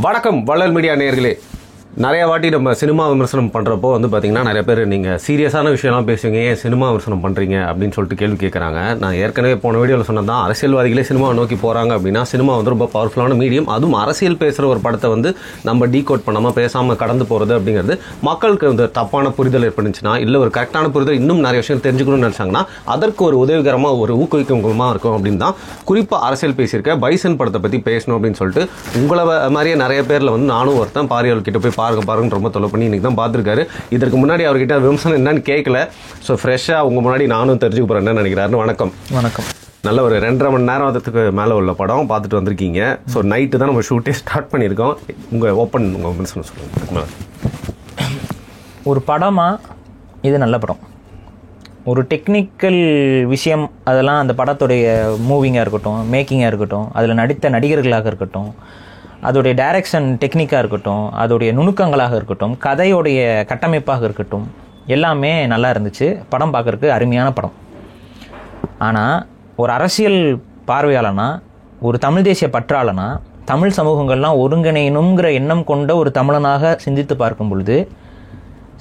வணக்கம் வள்ளல் மீடியா நேயர்களே. நிறைய வாட்டி நம்ம சினிமா விமர்சனம் பண்ணுறப்போ பார்த்தீங்கன்னா நிறைய பேர் நீங்கள் சீரியஸான விஷயம்லாம் பேசுவீங்க, ஏன் சினிமா விமர்சனம் பண்ணுறீங்க அப்படின்னு சொல்லிட்டு கேள்வி கேட்குறாங்க. நான் ஏற்கனவே போன வீடியோவில் சொன்னது தான், அரசியல்வாதிகளே சினிமாவை நோக்கி போகிறாங்க அப்படின்னா சினிமா ரொம்ப பவர்ஃபுல்லான மீடியம். அதுவும் அரசியல் பேசுகிற ஒரு படத்தை நம்ம டீகோட் பண்ணாமல் பேசாமல் கடந்து போகிறது அப்படிங்கிறது மக்களுக்கு தப்பான புரிதல் ஏற்பட்டுச்சுன்னா, இல்லை ஒரு கரெக்டான புரிதல் இன்னும் நிறைய விஷயம் தெரிஞ்சுக்கணும்னு நினச்சாங்கன்னா அதற்கு ஒரு உதவிகரமாக ஒரு ஊக்குவிக்கமாக இருக்கும் அப்படின்னு தான் குறிப்பாக அரசியல் பேசியிருக்க பைசன் படத்தை பற்றி பேசணும் அப்படின்னு சொல்லிட்டு உங்களை மாதிரியே நிறைய பேரில் நானும் ஒருத்தன் பாரியால் கிட்ட போய் பாருங்க ரொம்ப தொலை பண்ணி இன்னைக்கு தான் பார்த்துருக்காரு. இதற்கு முன்னாடி அவர்கிட்ட விமர்சனம் என்னன்னு கேட்கல. ஸோ ஃப்ரெஷ்ஷாக உங்கள் முன்னாடி நானும் தெரிஞ்சுக்க போகிறேன் என்ன நினைக்கிறாருன்னு. வணக்கம். வணக்கம். நல்ல ஒரு 2.5 மணி நேரத்துக்கு மேலே உள்ள படம் பார்த்துட்டு வந்திருக்கீங்க. ஸோ நைட்டு தான் நம்ம ஷூட்டே ஸ்டார்ட் பண்ணியிருக்கோம். உங்கள் விமர்சனம் சொல்லுங்கள். ஒரு படமாக இது நல்ல படம். ஒரு டெக்னிக்கல் விஷயம் அதெல்லாம் அந்த படத்துடைய மூவிங்காக இருக்கட்டும், மேக்கிங்காக இருக்கட்டும், அதில் நடித்த நடிகர்களாக இருக்கட்டும், அதோடைய டைரக்ஷன் டெக்னிக்காக இருக்கட்டும், அதோடைய நுணுக்கங்களாக இருக்கட்டும், கதையோடைய கட்டமைப்பாக இருக்கட்டும், எல்லாமே நல்லா இருந்துச்சு. படம் பார்க்குறதுக்கு அருமையான படம். ஆனால் ஒரு அரசியல் பார்வையாளனா, ஒரு தமிழ் தேசிய பற்றாளனா, தமிழ் சமூகங்கள்லாம் ஒருங்கிணையணுங்கிற எண்ணம் கொண்ட ஒரு தமிழனாக சிந்தித்து பார்க்கும் பொழுது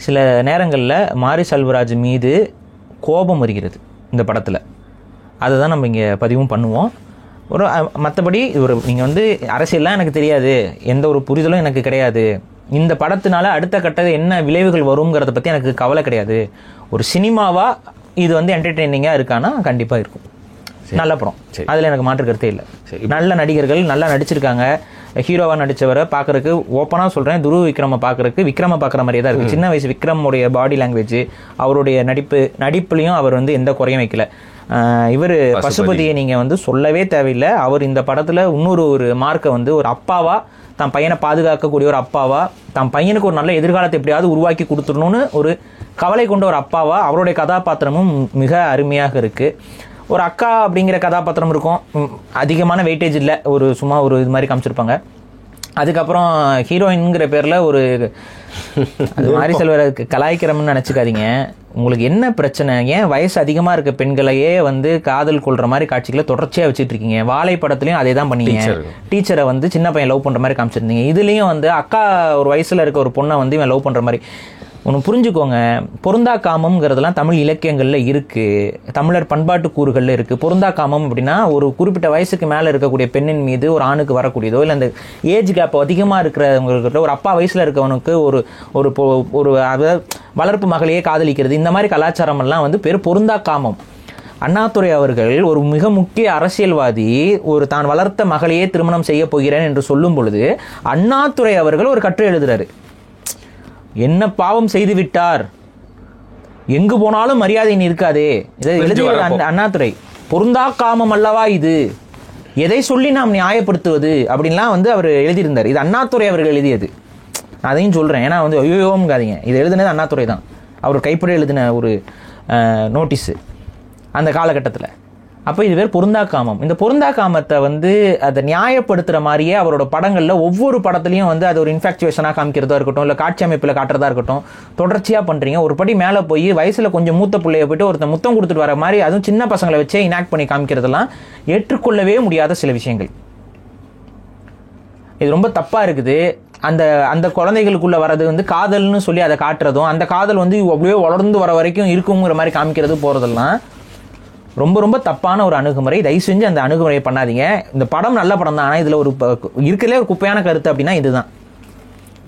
சில நேரங்களில் மாரி செல்வராஜ் மீது கோபம் வருகிறது இந்த படத்தில். அதை தான் நம்ம இங்கே பதிவும் பண்ணுவோம். ஒரு மற்றபடி நீங்கள் அரசியல்லாம் எனக்கு தெரியாது, எந்த ஒரு புரிதலும் எனக்கு கிடையாது, இந்த படத்தினால அடுத்த கட்ட என்ன விளைவுகள் வருங்கிறத பற்றி எனக்கு கவலை கிடையாது. ஒரு சினிமாவாக இது என்டர்டெய்னிங்காக இருக்கான்னா கண்டிப்பாக இருக்கும். நல்ல படம், அதில் எனக்கு மாற்று கருத்தே இல்லை. நல்ல நடிகர்கள் நல்லா நடிச்சிருக்காங்க. ஹீரோவாக நடித்தவரை பார்க்குறக்கு ஓப்பனாக சொல்கிறேன், துருவ விக்ரமை பார்க்குறக்கு விக்ரமை பார்க்குற மாதிரியே தான் இருக்குது. சின்ன வயசு விக்ரமுடைய பாடி லாங்குவேஜ், அவருடைய நடிப்புலையும் அவர் எந்த குறையும் வைக்கல. இவர் பசுபதியை நீங்கள் சொல்லவே தேவையில்லை. அவர் இந்த படத்தில் இன்னொரு ஒரு மார்க்கை ஒரு அப்பாவா, தன் பையனை பாதுகாக்கக்கூடிய ஒரு அப்பாவா, தன் பையனுக்கு ஒரு நல்ல எதிர்காலத்தை எப்படியாவது உருவாக்கி கொடுத்துடணும்னு ஒரு கவலை கொண்ட ஒரு அப்பாவா அவருடைய கதாபாத்திரமும் மிக அருமையாக இருக்குது. ஒரு அக்கா அப்படிங்கிற கதாபாத்திரம் இருக்கும், அதிகமான வெயிட்டேஜ் இல்லை, ஒரு சும்மா ஒரு இது மாதிரி காமிச்சிருப்பாங்க. அதுக்கப்புறம் ஹீரோயின்ங்கிற பேரில் ஒரு அது மாரி செல்வருக்கு கலாய்க்கிறோம்னு நினச்சிக்காதீங்க. உங்களுக்கு என்ன பிரச்சனை? ஏன் வயசு அதிகமாக இருக்க பெண்களையே காதல் கொள்கிற மாதிரி காட்சிகளை தொடர்ச்சியாக வச்சுட்டு இருக்கீங்க? வாழை படத்துலையும் அதே தான் பண்ணீங்க. டீச்சரை சின்ன பையன் லவ் பண்ணுற மாதிரி காமிச்சிருந்தீங்க. இதுலேயும் அக்கா ஒரு வயசில் இருக்க ஒரு பொண்ணை இவன் லவ் பண்ணுற மாதிரி. ஒன்று புரிஞ்சுக்கோங்க, பொருந்தா காமம்ங்கிறதுலாம் தமிழ் இலக்கியங்களில் இருக்குது, தமிழர் பண்பாட்டு கூறுகளில் இருக்குது. பொருந்தா காமம் அப்படின்னா ஒரு குறிப்பிட்ட வயசுக்கு மேலே இருக்கக்கூடிய பெண்ணின் மீது ஒரு ஆணுக்கு வரக்கூடியதோ, இல்லை அந்த ஏஜ் கேப் அதிகமாக இருக்கிறவங்கக்கிட்ட ஒரு அப்பா வயசில் இருக்கவனுக்கு ஒரு ஒரு ஒரு வளர்ப்பு மகளையே காதலிக்கிறது, இந்த மாதிரி கலாச்சாரம் எல்லாம் பேர் பொருந்தா காமம். அண்ணாதுரை அவர்கள் ஒரு மிக முக்கிய அரசியல்வாதி ஒரு தான் வளர்த்த மகளையே திருமணம் செய்ய போகிறேன் என்று சொல்லும் பொழுது அண்ணாதுரை அவர்கள் ஒரு கட்டுரை எழுதுறாரு. என்ன பாவம் செய்து விட்டார், எங்கு போனாலும் மரியாதை இருக்காதே, இதை எழுதியவர் அண்ணாதுரை. பொருந்தா காமம் அல்லவா இது, எதை சொல்லி நாம் நியாயப்படுத்துவது அப்படின்லாம் அவர் எழுதியிருந்தார். இது அண்ணாதுரை அவர்கள் எழுதியது. அதையும் சொல்கிறேன், ஏன்னா ஐயோங்காதீங்க, இது எழுதுனது அண்ணாதுரை தான். அவர் கைப்பட எழுதின ஒரு நோட்டீஸு அந்த காலகட்டத்தில். அப்போ இது பேர் பொருந்தா காமம். இந்த பொருந்தா காமத்தை அதை நியாயப்படுத்துகிற மாதிரியே அவரோட படங்களில் ஒவ்வொரு படத்துலையும் அது ஒரு இன்ஃபேக்சுவேஷனாக காமிக்கிறதா இருக்கட்டும், இல்லை காட்சி அமைப்பில் காட்டுறதா இருக்கட்டும், தொடர்ச்சியாக பண்ணுறீங்க. ஒரு படி மேலே போய் வயசில் கொஞ்சம் மூத்த பிள்ளைய போய்ட்டு ஒருத்தர் முத்தம் கொடுத்துட்டு வர மாதிரி, அதுவும் சின்ன பசங்களை வச்சே இனாக்ட் பண்ணி காமிக்கிறதெல்லாம் ஏற்றுக்கொள்ளவே முடியாத சில விஷயங்கள். இது ரொம்ப தப்பாக இருக்குது. அந்த அந்த குழந்தைகளுக்குள்ளே வர்றது காதல்னு சொல்லி அதை காட்டுறதும், அந்த காதல் அப்படியே வளர்ந்து வர வரைக்கும் இருக்குங்கிற மாதிரி காமிக்கிறது போகிறதெல்லாம் ரொம்ப ரொம்ப தப்பான ஒரு அணுகுமுறை. தயவு செஞ்சு அந்த அணுகுமுறையை பண்ணாதீங்க. இந்த படம் நல்ல படம் தான், ஆனால் இதில் ஒரு இருக்கிறதே ஒரு குப்பையான கருத்து அப்படின்னா இதுதான்.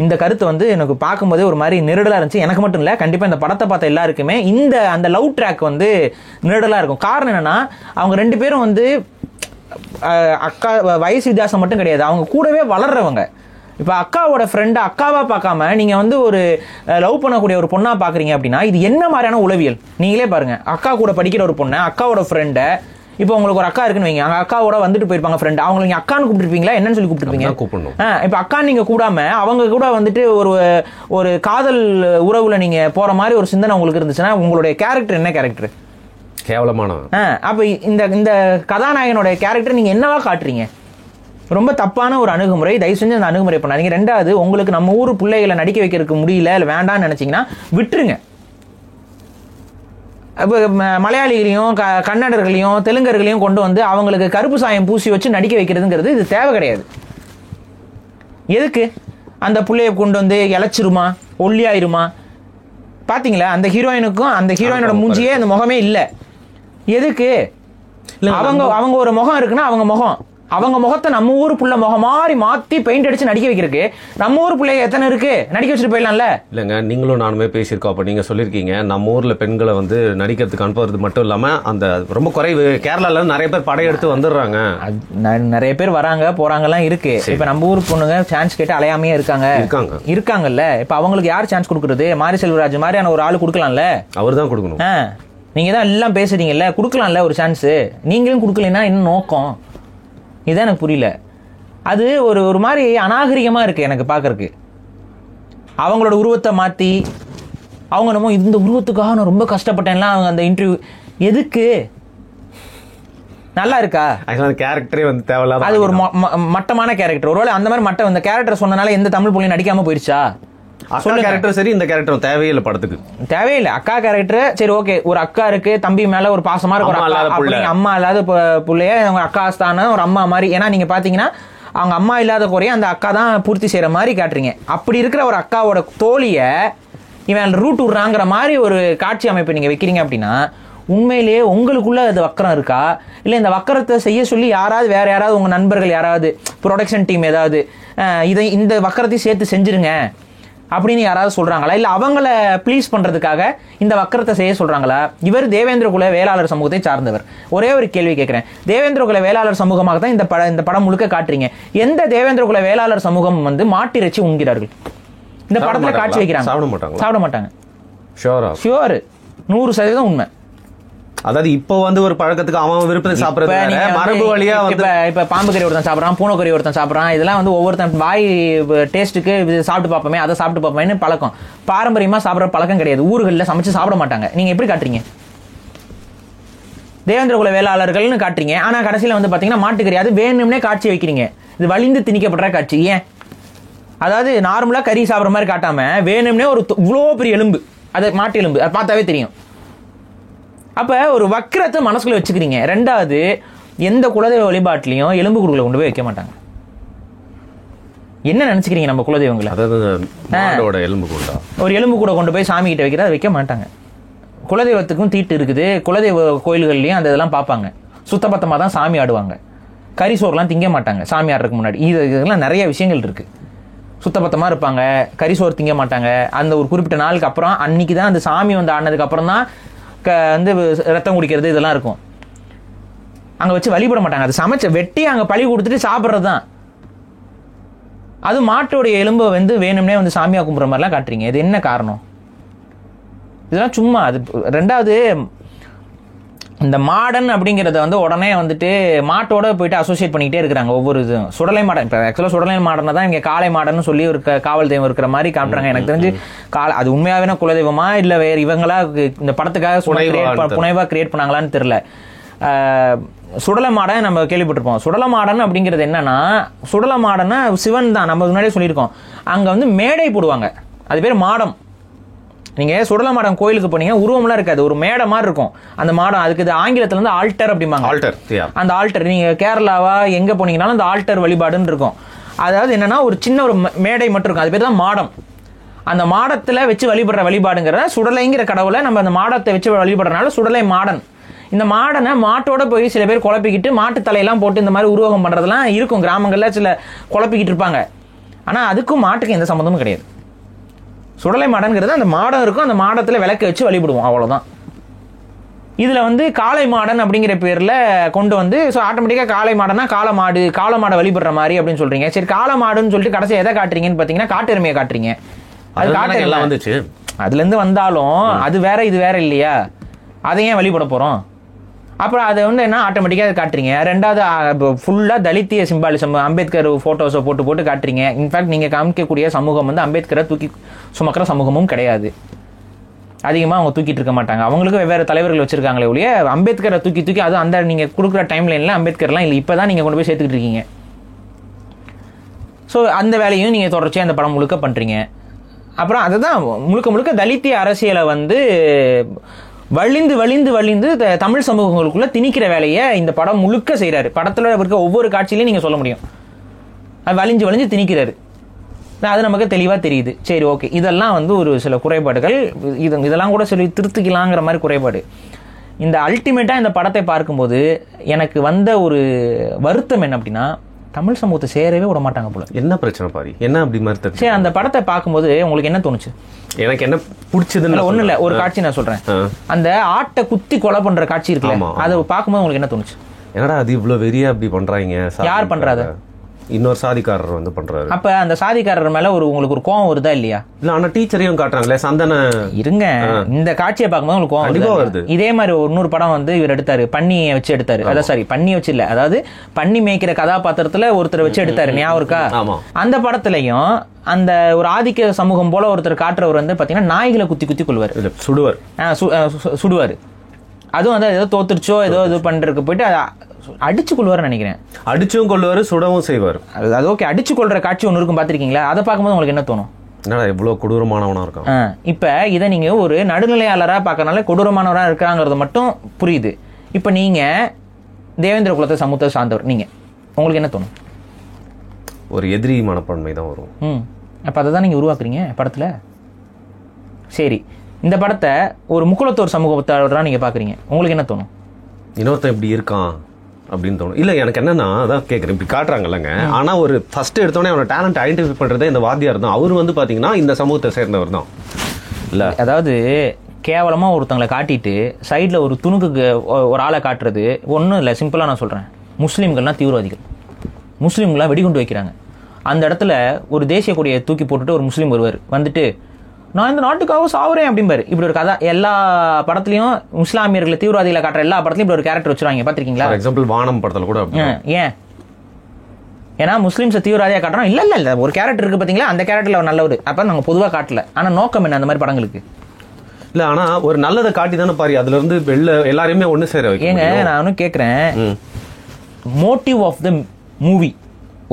இந்த கருத்து எனக்கு பார்க்கும்போதே ஒரு மாதிரி நெருடலாக இருந்துச்சு. எனக்கு மட்டும் இல்லை, கண்டிப்பாக இந்த படத்தை பார்த்த எல்லாருக்குமே அந்த லவ் ட்ராக் நெருடலாக இருக்கும். காரணம் என்னென்னா, அவங்க ரெண்டு பேரும் அக்கா வயசு வித்தியாசம் மட்டும் கிடையாது, அவங்க கூடவே வளர்றவங்க. இப்போ அக்காவோட ஃப்ரெண்டை அக்காவாக பார்க்காம நீங்கள் ஒரு லவ் பண்ணக்கூடிய ஒரு பொண்ணாக பார்க்குறீங்க அப்படின்னா இது என்ன மாதிரியான உளவியல்? நீங்களே பாருங்கள். அக்கா கூட படிக்கிற ஒரு பொண்ணை, அக்காவோட ஃப்ரெண்டை, இப்போ உங்களுக்கு ஒரு அக்கா இருக்குன்னு வைங்க, அங்கே அக்காவோட போயிருப்பாங்க ஃப்ரெண்ட், அவங்க நீங்கள் அக்கான்னு கூப்பிட்டுருப்பீங்களா, என்னன்னு சொல்லி கூப்பிட்டுருப்பீங்க? இப்போ அக்கா நீங்கள் கூடாம அவங்க கூட ஒரு காதல் உறவுல நீங்கள் போகிற மாதிரி ஒரு சிந்தனை உங்களுக்கு இருந்துச்சுன்னா உங்களுடைய கேரக்டர் என்ன கேரக்டர்? கேவலமானவன். அப்போ இந்த கதாநாயகனோட கேரக்டர் நீங்கள் என்னவா காட்டுறீங்க? ரொம்ப தப்பான ஒரு அணுகுமுறை. தயவு செஞ்சு அந்த அணுகுமுறை பண்ணாதீங்க. ரெண்டாவது, உங்களுக்கு நம்ம ஊர் பிள்ளைகளை நடிக்க வைக்கிறதுக்கு முடியல, இல்லை வேண்டாம்னு நினைச்சீங்கன்னா விட்டுருங்க. மலையாளிகளையும் கன்னடர்களையும் தெலுங்கர்களையும் கொண்டு வந்து அவங்களுக்கு கருப்பு சாயம் பூசி வச்சு நடிக்க வைக்கிறதுங்கிறது இது தேவை கிடையாது. எதுக்கு அந்த பிள்ளைய கொண்டு வந்து இழைச்சிருமா ஒல்லியாயிருமா? பாத்தீங்களா அந்த ஹீரோயினுக்கும் அந்த ஹீரோயினோட மூஞ்சியே அந்த முகமே இல்லை. எதுக்கு? அவங்க ஒரு முகம் இருக்குன்னா அவங்க முகத்தை நம்ம ஊர் புள்ள முகம் மாதிரி மாத்தி பெயிண்ட் அடிச்சு நடிக்க வைக்கிறதுக்கு நம்ம ஊர் பிள்ளைங்க எத்தனை இருக்கு, நடிக்க வச்சுட்டு போயிடலாம்ல. இல்லைங்க, நீங்களும் நானுமே பேசியிருக்கோம். அப்போ நீங்க சொல்லியிருக்கீங்க நம்ம ஊர்ல பெண்களை வந்து நடிக்கிறதுக்கு அனுப்புறது மட்டும் இல்லாம அந்த ரொம்ப குறைவு. கேரளால நிறைய பேர் படையெடுத்து வந்துடுறாங்க, நிறைய பேர் வராங்க போறாங்கலாம் இருக்கு. இப்ப நம்ம ஊர் பொண்ணுங்க சான்ஸ் கேட்டு அலையாமையே இருக்காங்கல்ல. இப்ப அவங்களுக்கு யார் சான்ஸ் கொடுக்கறது? மாரி செல்வராஜ் மாதிரியான ஒரு ஆளு கொடுக்கலாம்ல. அவர் தான் கொடுக்கணும். நீங்க தான் எல்லாம் பேசுறீங்கல்ல, கொடுக்கலாம்ல ஒரு சான்ஸ். நீங்களும் கொடுக்கலன்னா என்ன நோக்கம்? இதான் எனக்கு புரியல. அது ஒரு மாதிரி அநாகரிகமா இருக்கு எனக்கு பாக்குறதுக்கு. அவங்களோட உருவத்தை மாத்தி அவங்க நம்ம இந்த உருவத்துக்காக நான் ரொம்ப கஷ்டப்பட்டேன்லாம் அவங்க அந்த இன்டர்வியூ எதுக்கு? நல்லா இருக்கா? கேரக்டரே வந்து தேவையில்லாத அது ஒரு மட்டமான கேரக்டர். ஒருவேளை அந்த மாதிரி மட்டம் இந்த கேரக்டர் சொன்னனால எந்த தமிழ் புள்ளையும் நடிக்காம போயிருச்சா? கேரக்டர் சரி, இந்த கேரக்டர் தேவையில்லை படத்துக்கு. தேவையில்லை. அக்கா கேரக்டர் சரி ஓகே, ஒரு அக்கா இருக்கு, தம்பி மேல ஒரு பாசமா இருக்கு, அம்மா இல்லாத புள்ளைய அவங்க அக்கா ஸ்தான ஒரு அம்மா மாதிரி. ஏன்னா நீங்க பாத்தீங்கன்னா அவங்க அம்மா இல்லாத குறைய அந்த அக்கா தான் பூர்த்தி செய்யற மாதிரி காட்டுறீங்க. அப்படி இருக்கிற ஒரு அக்காவோட தோழிய இவன் ரூட் விடுறாங்கிற மாதிரி ஒரு காட்சி அமைப்பு நீங்க வைக்கிறீங்க அப்படின்னா உண்மையிலேயே உங்களுக்குள்ள அது வக்கரம் இருக்கா? இல்லை இந்த வக்கரத்தை செய்ய சொல்லி யாராவது வேற யாராவது உங்க நண்பர்கள் யாராவது ப்ரொடக்ஷன் டீம் ஏதாவது இந்த வக்கரத்தையும் சேர்த்து செஞ்சிருங்க அப்படின்னு யாராவது சொல்றாங்களா? இல்ல அவங்கள ப்ளீஸ் பண்றதுக்காக இந்த வக்கரத்தை செய்ய சொல்றாங்களா? இவர் தேவேந்திர குல வேளாளர் சமூகத்தை சார்ந்தவர். ஒரே ஒரு கேள்வி கேட்கிறேன், தேவேந்திர குல வேளாளர் சமூகமாக தான் இந்த படம் முழுக்க காட்டுறீங்க. எந்த தேவேந்திர குல வேளாளர் சமூகம் வந்து மாட்டிறைச்சி உண்கிறார்கள் இந்த படத்துல காட்சி வைக்கிறாங்க? சாப்பிட மாட்டாங்க. ஷியோர் 100% உண்மை. அதாவது இப்போ வந்து ஒரு பழக்கத்துக்கு அவன் விருப்பத்தை சாப்பிடுறது மரபு வழியா வந்து இப்ப பாம்பு கறி ஒருத்தன் சாப்பிடறான், பூனை கறி ஒருத்தன் சாப்பிடறான். இதெல்லாம் வந்து ஒவ்வொருத்தன் வாய் டேஸ்ட்டுக்கு சாப்பிட்டு பார்ப்போமே, அதை சாப்பிட்டு பார்ப்போமே பழக்கம். பாரம்பரியமா சாப்பிட்ற பழக்கம் கிடையாது. ஊர்களில் சமைச்சு சாப்பிட மாட்டாங்க. நீங்க எப்படி காட்டுறீங்க? தேவேந்திர குல வேளாளர்கள்னு காட்டுறீங்க, ஆனா கடைசியில வந்து பாத்தீங்கன்னா மாட்டுக்கறி அது வேணும்னே காட்சி வைக்கிறீங்க. இது வலிந்து திணிக்கப்படுற காட்சி. ஏன்? அதாவது நார்மலா கறி சாப்பிட்ற மாதிரி காட்டாம வேணும்னே ஒரு இவ்வளோ பெரிய எலும்பு, அது மாட்டு எலும்பு, அது பார்த்தாவே தெரியும். அப்ப ஒரு வக்கிரத்தை மனசுக்குள்ள வச்சுக்கிறீங்க. ரெண்டாவது, எந்த குலதெய்வ வழிபாட்டிலையும் எலும்பு கூடுகளை கொண்டு போய் வைக்க மாட்டாங்க. என்ன நினைச்சுக்கிறீங்க நம்ம குலதெய்வங்களை? ஒரு எலும்பு கூட கொண்டு போய் சாமி கிட்ட வைக்கிறத வைக்க மாட்டாங்க. குலதெய்வத்துக்கும் தீட்டு இருக்குது. குலதெய்வ கோயில்கள்லயும் அந்த இதெல்லாம் பார்ப்பாங்க. சுத்தபத்தமா தான் சாமி ஆடுவாங்க. கறி சோறுலாம் திங்க மாட்டாங்க சாமி ஆடுறதுக்கு முன்னாடி. இதெல்லாம் நிறைய விஷயங்கள் இருக்கு. சுத்தபத்தமா இருப்பாங்க, கறி சோறு திங்க மாட்டாங்க. அந்த ஒரு குறிப்பிட்ட நாளுக்கு அப்புறம் அன்னைக்கு தான் அந்த சாமி வந்து ஆடினதுக்கு அப்புறம் தான் வந்து ரத்தம் குடிக்கிறது இதெல்லாம் இருக்கும். அங்க வச்சு வழிபட மாட்டாங்க. அது சமைச்ச வெட்டி அங்க பழி கொடுத்துட்டு சாப்பிட்றது தான். அது மாட்டோடைய எலும்பை வந்து வேணும்னே வந்து சாமியா கும்பிட்ற மாதிரிலாம் காட்டுறீங்க. இது என்ன காரணம்? இதெல்லாம் சும்மா. அது ரெண்டாவது, இந்த மாடன் அப்படிங்கிறத வந்து உடனே வந்துட்டு மாட்டோட போயிட்டு அசோசியேட் பண்ணிக்கிட்டே இருக்கிறாங்க ஒவ்வொரு இதுவும். சுடலை மாடன், இப்போ ஆக்சுவலாக சுடலை மாடனை தான் இங்கே காளை மாடன்னு சொல்லி ஒரு காவல் தெய்வம் இருக்கிற மாதிரி காட்டுறாங்க. எனக்கு தெரிஞ்சு அது உண்மையாவே குலதெய்வமா இல்லை வேறு இவங்களா இந்த படத்துக்காக புனைவா கிரியேட் பண்ணாங்களான்னு தெரியல. சுடலை மாடன் நம்ம கேள்விப்பட்டிருப்போம். சுடலை மாடன் அப்படிங்கிறது என்னன்னா, சுடலை மாடன்னா சிவன் தான், நம்ம முன்னாடியே சொல்லியிருக்கோம். அங்கே வந்து மேடை போடுவாங்க, அது பேர் மாடம். நீங்க சுடலை மாடம் கோயிலுக்கு போனீங்கன்னா உருவம்லாம் இருக்காது, ஒரு மேடை மாதிரி இருக்கும் அந்த மாடம். அதுக்கு ஆங்கிலத்துல வந்து ஆல்டர் அப்படிம்பாங்க. அந்த ஆல்டர் நீங்க கேரளாவா எங்க போனீங்கன்னாலும் அந்த ஆல்டர் வழிபாடுன்னு இருக்கும். அதாவது என்னன்னா ஒரு சின்ன ஒரு மேடை மட்டும் இருக்கும், அது பேர் தான் மாடம். அந்த மாடத்துல வச்சு வழிபடுற வழிபாடுங்கிற சுடலைங்கிற கடவுளை நம்ம அந்த மாடத்தை வச்சு வழிபடுறதுனால சுடலை மாடன். இந்த மாடனை மாட்டோட போய் சில பேர் குழப்பிக்கிட்டு மாட்டு தலையெல்லாம் போட்டு இந்த மாதிரி உருவகம் பண்றதெல்லாம் இருக்கும் கிராமங்கள்ல. சில குழப்பிக்கிட்டு இருப்பாங்க. ஆனா அதுக்கும் மாட்டுக்கு எந்த சம்மந்தமும் கிடையாது. சுடலை மாடன்கிறது அந்த மாடம் இருக்கும், அந்த மாடத்துல விளக்க வச்சு வழிபடுவோம், அவ்வளவுதான். இதுல வந்து காளை மாடன் அப்படிங்கிற பேர்ல கொண்டு வந்து ஆட்டோமேட்டிக்கா காளை மாடனா காளை மாடை வழிபடுற மாதிரி அப்படின்னு சொல்றீங்க. சரி, காளை மாடுன்னு சொல்லிட்டு கடைசி எதை காட்டுறீங்கன்னு பாத்தீங்கன்னா காட்டு எருமையை காட்டுறீங்க. அது காட்டு எல்லாம் வந்துச்சு, அதுல இருந்து வந்தாலும் அது வேற இது வேற இல்லையா? அதை ஏன் வழிபட போறோம்? அப்புறம் அதை வந்து என்ன ஆட்டோமேட்டிக்காக காட்டுறீங்க. ரெண்டாவது, ஃபுல்லாக தலித்திய சிம்பாலிசம், அம்பேத்கர் ஃபோட்டோஸை போட்டு காட்டுறீங்க. இன்ஃபேக்ட் நீங்கள் காமிக்கக்கூடிய சமூகம் வந்து அம்பேத்கரை தூக்கி சுமக்கிற சமூகமும் கிடையாது. அதிகமாக அவங்க தூக்கிட்டு இருக்க மாட்டாங்க. அவங்களுக்கு வெவ்வேறு தலைவர்கள் வச்சிருக்காங்களே ஒழிய அம்பேத்கரை தூக்கி அது அந்த நீங்கள் கொடுக்குற டைம் லைனில் அம்பேத்கர்லாம் இல்லை, இப்போ தான் நீங்கள் கொண்டு போய் சேர்த்துக்கிட்டு இருக்கீங்க. ஸோ அந்த வேலையும் நீங்கள் தொடர்ச்சியாக அந்த படம் முழுக்க பண்ணுறீங்க. அப்புறம் அதுதான் முழுக்க தலித்திய அரசியலை வந்து வழிந்து வழிந்து வழிந்து தமிழ் சமூகங்களுக்குள்ள திணிக்கிற வேலையை இந்த படம் முழுக்க செய்யறாரு. படத்துல இருக்க ஒவ்வொரு காட்சியிலையும் நீங்க சொல்ல முடியும் அது வழிஞ்சு வழிஞ்சு திணிக்கிறாரு. அது நமக்கு தெளிவா தெரியுது. சரி, ஓகே, இதெல்லாம் வந்து ஒரு சில குறைபாடுகள். இதெல்லாம் கூட சொல்லி திருத்திக்கலாங்கிற மாதிரி குறைபாடு. இந்த அல்டிமேட்டா இந்த படத்தை பார்க்கும்போது எனக்கு வந்த ஒரு வருத்தம் என்ன அப்படின்னா, தமிழ் சமூகத்தை சேரவே விட மாட்டாங்க போல. என்ன பிரச்சனை பாரு, என்ன அப்படி மாதிரி? சரி, அந்த படத்தை பார்க்கும்போது உங்களுக்கு என்ன தோணுச்சு? எனக்கு என்ன பிடிச்சதுன்னு ஒண்ணு இல்ல, ஒரு காட்சி நான் சொல்றேன். அந்த ஆட்டை குத்தி கொலை பண்ற காட்சி இருக்குல்ல, அதை பார்க்கும்போது உங்களுக்கு என்ன தோணுச்சு? என்னடா அது இவ்வளவு வெறியா அப்படி பண்றாங்க? யார் பண்றாரு? இன்னொரு சாதிக்காரர் வந்து பண்றாரு. அப்ப அந்த சாதிக்காரர் மேல உங்களுக்கு ஒரு கோவம் வருதா இல்லையா? இல்ல, ஆனா டீச்சரையும் காட்டுறாங்களே, சந்தன இருங்க. இந்த காட்சியை பார்க்கும்போது உங்களுக்கு கோவம் வருது. இதே மாதிரி இன்னொரு படம் வந்து இவர் எடுத்தாரு, பன்னியை வச்சு எடுத்தாரு. அதான் சாரி, பன்னி வச்சு இல்ல, அதாவது பன்னி மேய்க்கிற கதாபாத்திரத்துல ஒருத்தரை வச்சு எடுத்தாரு, ஞாபகம் இருக்கா? அந்த படத்துலயும் அந்த ஒரு ஆதிக்க சமூகம் போல ஒருத்தர் காட்டுறவர் வந்து பாத்தீங்கன்னா நாய்களை குத்தி குத்தி கொள்வார், சுடுவார், சுடுவார். அதுவும் வந்து ஏதோ தோத்துருச்சோ ஏதோ இது பண்றதுக்கு போயிட்டு அடிச்சு கொள்வார் நினைக்கிறேன். அடிச்சும் கொள்வாரு, சுடவும் செய்வார். அது ஓகே. அடிச்சு கொள்ற காட்சி ஒன்று இருக்கும், பாத்திருக்கீங்களா? அதை பார்க்கும்போது உங்களுக்கு என்ன தோணும்? என்னடா இவ்வளவு கொடூரமானவனா இருக்கான். இப்ப இதை நீங்க ஒரு நடுநிலையாளரா பார்க்கறனால கொடூரமானவரா இருக்காங்கிறது மட்டும் புரியுது. இப்ப நீங்க தேவேந்திர குலத்தை சமூகத்தை சார்ந்தவர், நீங்க உங்களுக்கு என்ன தோணும்? ஒரு எதிரி மனப்பான்மை தான் வரும். அப்ப அதை தான் நீங்க உருவாக்குறீங்க படத்துல. சரி, இந்த படத்தை ஒரு முக்குலத்தோர் சமூகத்தோட நீங்க பாக்குறீங்க, உங்களுக்கு என்ன தோணும்? இன்னொருத்தன் இப்படி இருக்கான் அப்படின்னு தோணும். இல்ல, எனக்கு என்னன்னா அதான் கேட்குறேன், இப்படி காட்டுறாங்கல்லங்க. ஆனா ஒரு ஃபர்ஸ்ட் எடுத்தோடனே அவனோட டேலண்ட் ஐடென்டிஃபை பண்றதே இந்த வாத்தியார் தான். அவர் வந்து பாத்தீங்கன்னா இந்த சமூகத்தை சேர்ந்தவர் தான். இல்ல, அதாவது கேவலமா ஒருத்தங்களை காட்டிட்டு சைட்ல ஒரு துணுக்கு ஒரு ஆளை காட்டுறது ஒன்றும் இல்லை. சிம்பிளா நான் சொல்றேன், முஸ்லீம்கள்லாம் தீவிரவாதிகள், முஸ்லீம்கள்லாம் வெடிகுண்டு வைக்கிறாங்க. அந்த இடத்துல ஒரு தேசிய கொடியை தூக்கி போட்டுட்டு ஒரு முஸ்லீம் வருவார், வந்துட்டு நான் இந்த நாட்டுக்காக சாவுறேன் அப்படிம்பாரு. இப்படி ஒரு கதை எல்லா படத்துலயும் முஸ்லாமியர்களை தீவிரவாதிகளை காட்டுற எல்லா படத்துலயும் இப்படி ஒரு கேரக்டர் வச்சிருவாங்க, பாத்திருக்கீங்களா? எக்ஸாம்பிள் வானம் படத்துல கூட. ஏன்? ஏன்னா முஸ்லீம்ஸை தீவிரவாதியா காட்டுறோம்? இல்ல, ஒரு கேரக்டர் இருக்கு பாத்தீங்களா, அந்த கேரக்டர்ல அவர் நல்லவர். அப்ப நாங்க பொதுவா காட்டல. ஆனா நோக்கம் என்ன அந்த மாதிரி படங்களுக்கு? இல்ல, ஆனா ஒரு நல்லதை காட்டி தானே பாரு, அதுல இருந்து வெளில எல்லாரையுமே ஒண்ணு சேர வைக்க. ஏங்க, நான் ஒன்னும் கேட்கிறேன், மோட்டிவ் ஆஃப் த மூவி,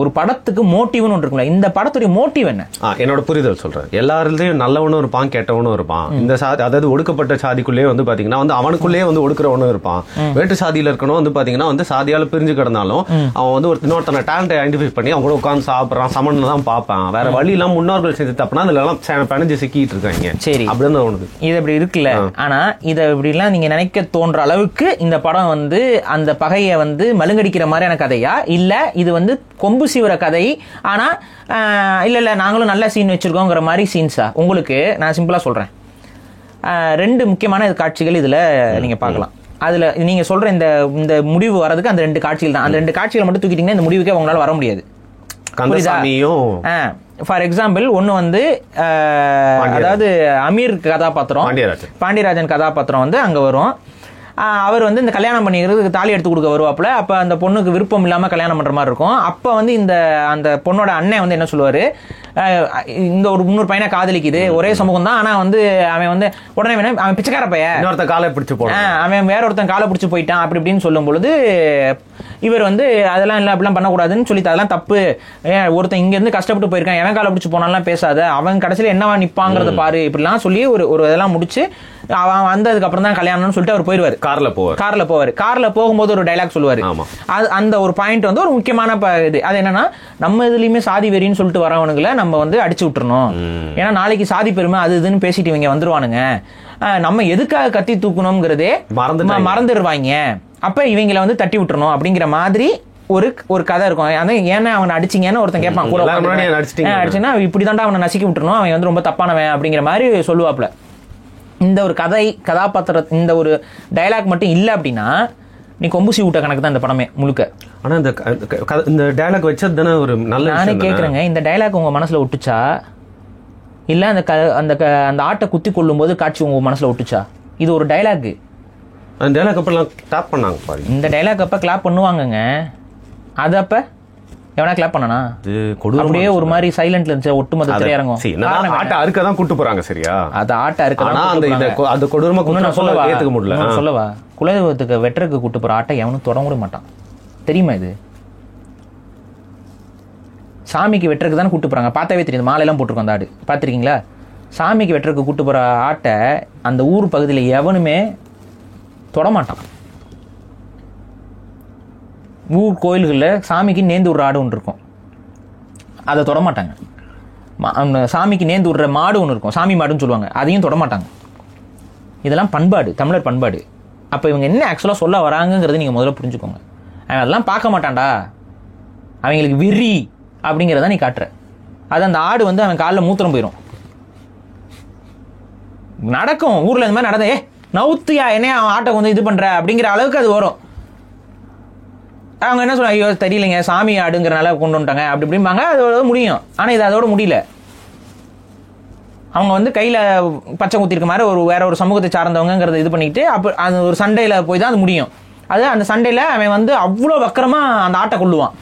ஒரு படத்துக்கு மோட்டிவ்னு ஒன்று இருக்குல்ல, இந்த படத்துடைய மோட்டிவ் என்ன? என்னோட புரிதல் சொல்றேன். எல்லாருலயும் நல்லவனும் இருப்பான், கெட்டவனும் இருப்பான். இந்த சாதி, அதாவது ஒடுக்கப்பட்ட சாதிக்குள்ளேயே வந்து பாத்தீங்கன்னா வந்து அவனுக்குள்ளேயே வந்து ஒடுக்கிறவனும் இருப்பான். வேட்டு சாதியில இருக்கணும் வந்து பாத்தீங்கன்னா வந்து சாதியால பிரிஞ்சு கிடந்தாலும் அவன் வந்து ஒரு இன்னொருத்தனை டேலண்ட் ஐடென்டிஃபை பண்ணி அவன் கூட உட்காந்து சாப்பிடறான், சமன்னு தான் பார்ப்பான். வேற வழி எல்லாம் முன்னோர்கள் செஞ்சு தப்புனா அதுல எல்லாம் பணிஞ்சு சிக்கிட்டு இருக்காங்க. சரி, அப்படின்னு தோணுது. இது அப்படி இருக்குல்ல. ஆனா இதை இப்படி எல்லாம் நீங்க நினைக்க தோன்ற அளவுக்கு இந்த படம் வந்து அந்த பகையை வந்து மழுங்கடிக்கிற மாதிரியான கதையா, இல்ல இது வந்து கொம்பு சீவர கதை ஆனா இல்ல நாங்களும் நல்ல சீன் வச்சிருக்கோங்கிற மாதிரி சீன்ஸா? உங்களுக்கு நான் சிம்பிளா சொல்றேன், ரெண்டு முக்கியமான காட்சிகள் இதுல நீங்க பார்க்கலாம். அதுல நீங்க சொல்ற இந்த முடிவு வரதுக்கு அந்த ரெண்டு காட்சிகள் தான். அந்த ரெண்டு காட்சிகளை மட்டும் தூக்கிட்டீங்கன்னா இந்த முடிவுக்கே உங்களால வர முடியாது. ஃபார் எக்ஸாம்பிள், ஒன்னு வந்து அதாவது அமீர் கதாபாத்திரம், பாண்டியராஜன் கதாபாத்திரம் வந்து அங்க வரும். அவர் வந்து இந்த கல்யாணம் பண்ணிக்கிறதுக்கு தாலி எடுத்து கொடுக்க வருவாப்புல. அப்ப அந்த பொண்ணுக்கு விருப்பம் இல்லாம கல்யாணம் பண்ற மாதிரி இருக்கும். அப்ப வந்து அந்த பொண்ணோட அண்ணன் வந்து என்ன சொல்லுவாரு, இந்த ஒரு முன்னூறு பையனை காதலிக்குது, ஒரே சமூகம் தான், ஆனா வந்து அவன் வந்து உடனே அவன் பிச்சைக்கார பையன், இன்னொருத்த காலை பிடிச்சு போனான், அவன் வேற ஒருத்தன் காலை பிடிச்சு போயிட்டான் அப்படி இப்படின்னு சொல்லும் பொழுது இவர் வந்து அதெல்லாம் இல்லை, அப்படிலாம் பண்ணக்கூடாதுன்னு சொல்லி அதெல்லாம் தப்பு, ஒருத்தன் இங்க இருந்து கஷ்டப்பட்டு போயிருக்கான், எவன் காலை பிடிச்சு போனாலாம் பேசாத, அவன் கடைசியில என்னவா நிப்பாங்கிறத பாரு, இப்படிலாம் சொல்லி ஒரு இதெல்லாம் முடிச்சு அவன் வந்ததுக்கு அப்புறம் தான் கல்யாணம்னு சொல்லிட்டு அவர் போயிருவாரு. கார்ல போகும்போது ஒரு டைலாக் சொல்லுவாரு. அந்த ஒரு பாயிண்ட் வந்து ஒரு முக்கியமான இது. அது என்னன்னா, நம்ம இதுலயுமே சாதி வெறின்னு சொல்லிட்டு வரவனுங்களை நம்ம வந்து அடிச்சு விட்டுறணும். ஏன்னா நாளைக்கு சாதி பெருமை அது இதுன்னு பேசிட்டு இவங்க வந்துருவானுங்க, நம்ம எதுக்காக கத்தி தூக்கணும்ங்கிறதே மறந்துடுவாங்க, அப்ப இவங்களை வந்து தட்டி விட்டுறணும் அப்படிங்கிற மாதிரி ஒரு கதை இருக்கும். ஏன்னா அவனை அடிச்சிங்கன்னு ஒருத்தன் கேட்பான், கூட அடிச்சுன்னா இப்படிதான்டா அவனை நசுக்கி விட்டுறணும், அவன் வந்து ரொம்ப தப்பானவன் அப்படிங்கிற மாதிரி சொல்லுவாப்ல. இந்த ஒரு கதாபாத்திர இந்த ஒரு டயலாக் மட்டும் இல்லை அப்படின்னா நீ கொம்புசி விட்ட கணக்கு தான் இந்த படமே முழுக்க. ஆனா இந்த டயலாக் வச்சது தானே ஒரு நல்ல. நானே கேட்குறேங்க, இந்த டயலாக் உங்க மனசுல ஒட்டுச்சா, இல்ல அந்த ஆட்டை குத்தி கொள்ளும் போது காட்சி உங்க மனசுல ஒட்டுச்சா? இது ஒரு டயலாக். அந்த டயலாக் அப்பெல்லாம் கிளாப் பண்ணாங்க பாருங்க. இந்த டயலாக் அப்ப கிளாப் பண்ணுவாங்கங்க, அது அப்ப எவனா கிளாப் பண்ணனா? அப்படியே ஒரு மாதிரி சைலண்ட்ல இருந்துச்சு, ஒட்டுமொத்த திரையரங்கம். ஆட்ட அறுக்க தான் கூட்டு போறாங்க, சரியா? அது ஆட்ட அறுக்க தான். அந்த கொடூரமா நான் சொல்லவா ஏத்துக்க முடியல, சொல்லவா? குலதெய்வத்துக்கு வெட்டருக்கு கூட்டு போற ஆட்டை எவனும் தொட கூட மாட்டான், தெரியுமா? இது சாமிக்கு வெட்டருக்கு தானே கூட்டு போறாங்க, பார்த்தாவே தெரியுது, மாலையெல்லாம் போட்டிருக்கோம் அந்த ஆடு, பார்த்துருக்கீங்களா? சாமிக்கு வெட்டருக்கு கூட்டு போற ஆட்டை அந்த ஊர் பகுதியில் எவனுமே தொடமாட்டான். ஊர் கோயில்களில் சாமிக்கு நேந்து விடுற ஆடு ஒன்று இருக்கும், அதை தொடமாட்டாங்க. சாமிக்கு நேந்து விடுற மாடு ஒன்று இருக்கும், சாமி மாடுன்னு சொல்லுவாங்க, அதையும் தொடமாட்டாங்க. இதெல்லாம் பண்பாடு, தமிழர் பண்பாடு. அப்போ இவங்க என்ன ஆக்சுவலாக சொல்ல வராங்கங்கிறது நீங்கள் முதல்ல புரிஞ்சுக்கோங்க. அவன் அதெல்லாம் பார்க்க மாட்டான்டா, அவங்களுக்கு வெறி அப்படிங்கிறத நீ காட்டுற. அது அந்த ஆடு வந்து அவன் காலில் மூத்திரம் போயிடும். நடக்கும் ஊரில் இந்த மாதிரி நடந்த, நவுத்தியா என்ன அவன் ஆட்டை வந்து இது பண்ணுற அப்படிங்கிற அளவுக்கு அது வரும். அவங்க என்ன சொல்லுவாங்க, ஐயோ தெரியலைங்க சாமி ஆடுங்கிறனால கொண்டு வந்துட்டாங்க அப்படி இப்படிம்பாங்க. அதோட முடியும். ஆனால் இது அதோட முடியல. அவங்க வந்து கையில் பச்சை குத்திருக்க மாதிரி வேற ஒரு சமூகத்தை சார்ந்தவங்கிறத இது பண்ணிட்டு அப்போ அந்த ஒரு சண்டையில் போய் தான் அது முடியும். அது அந்த சண்டையில் அவன் வந்து அவ்வளோ வக்கரமாக அந்த ஆட்டை கொள்ளுவான்.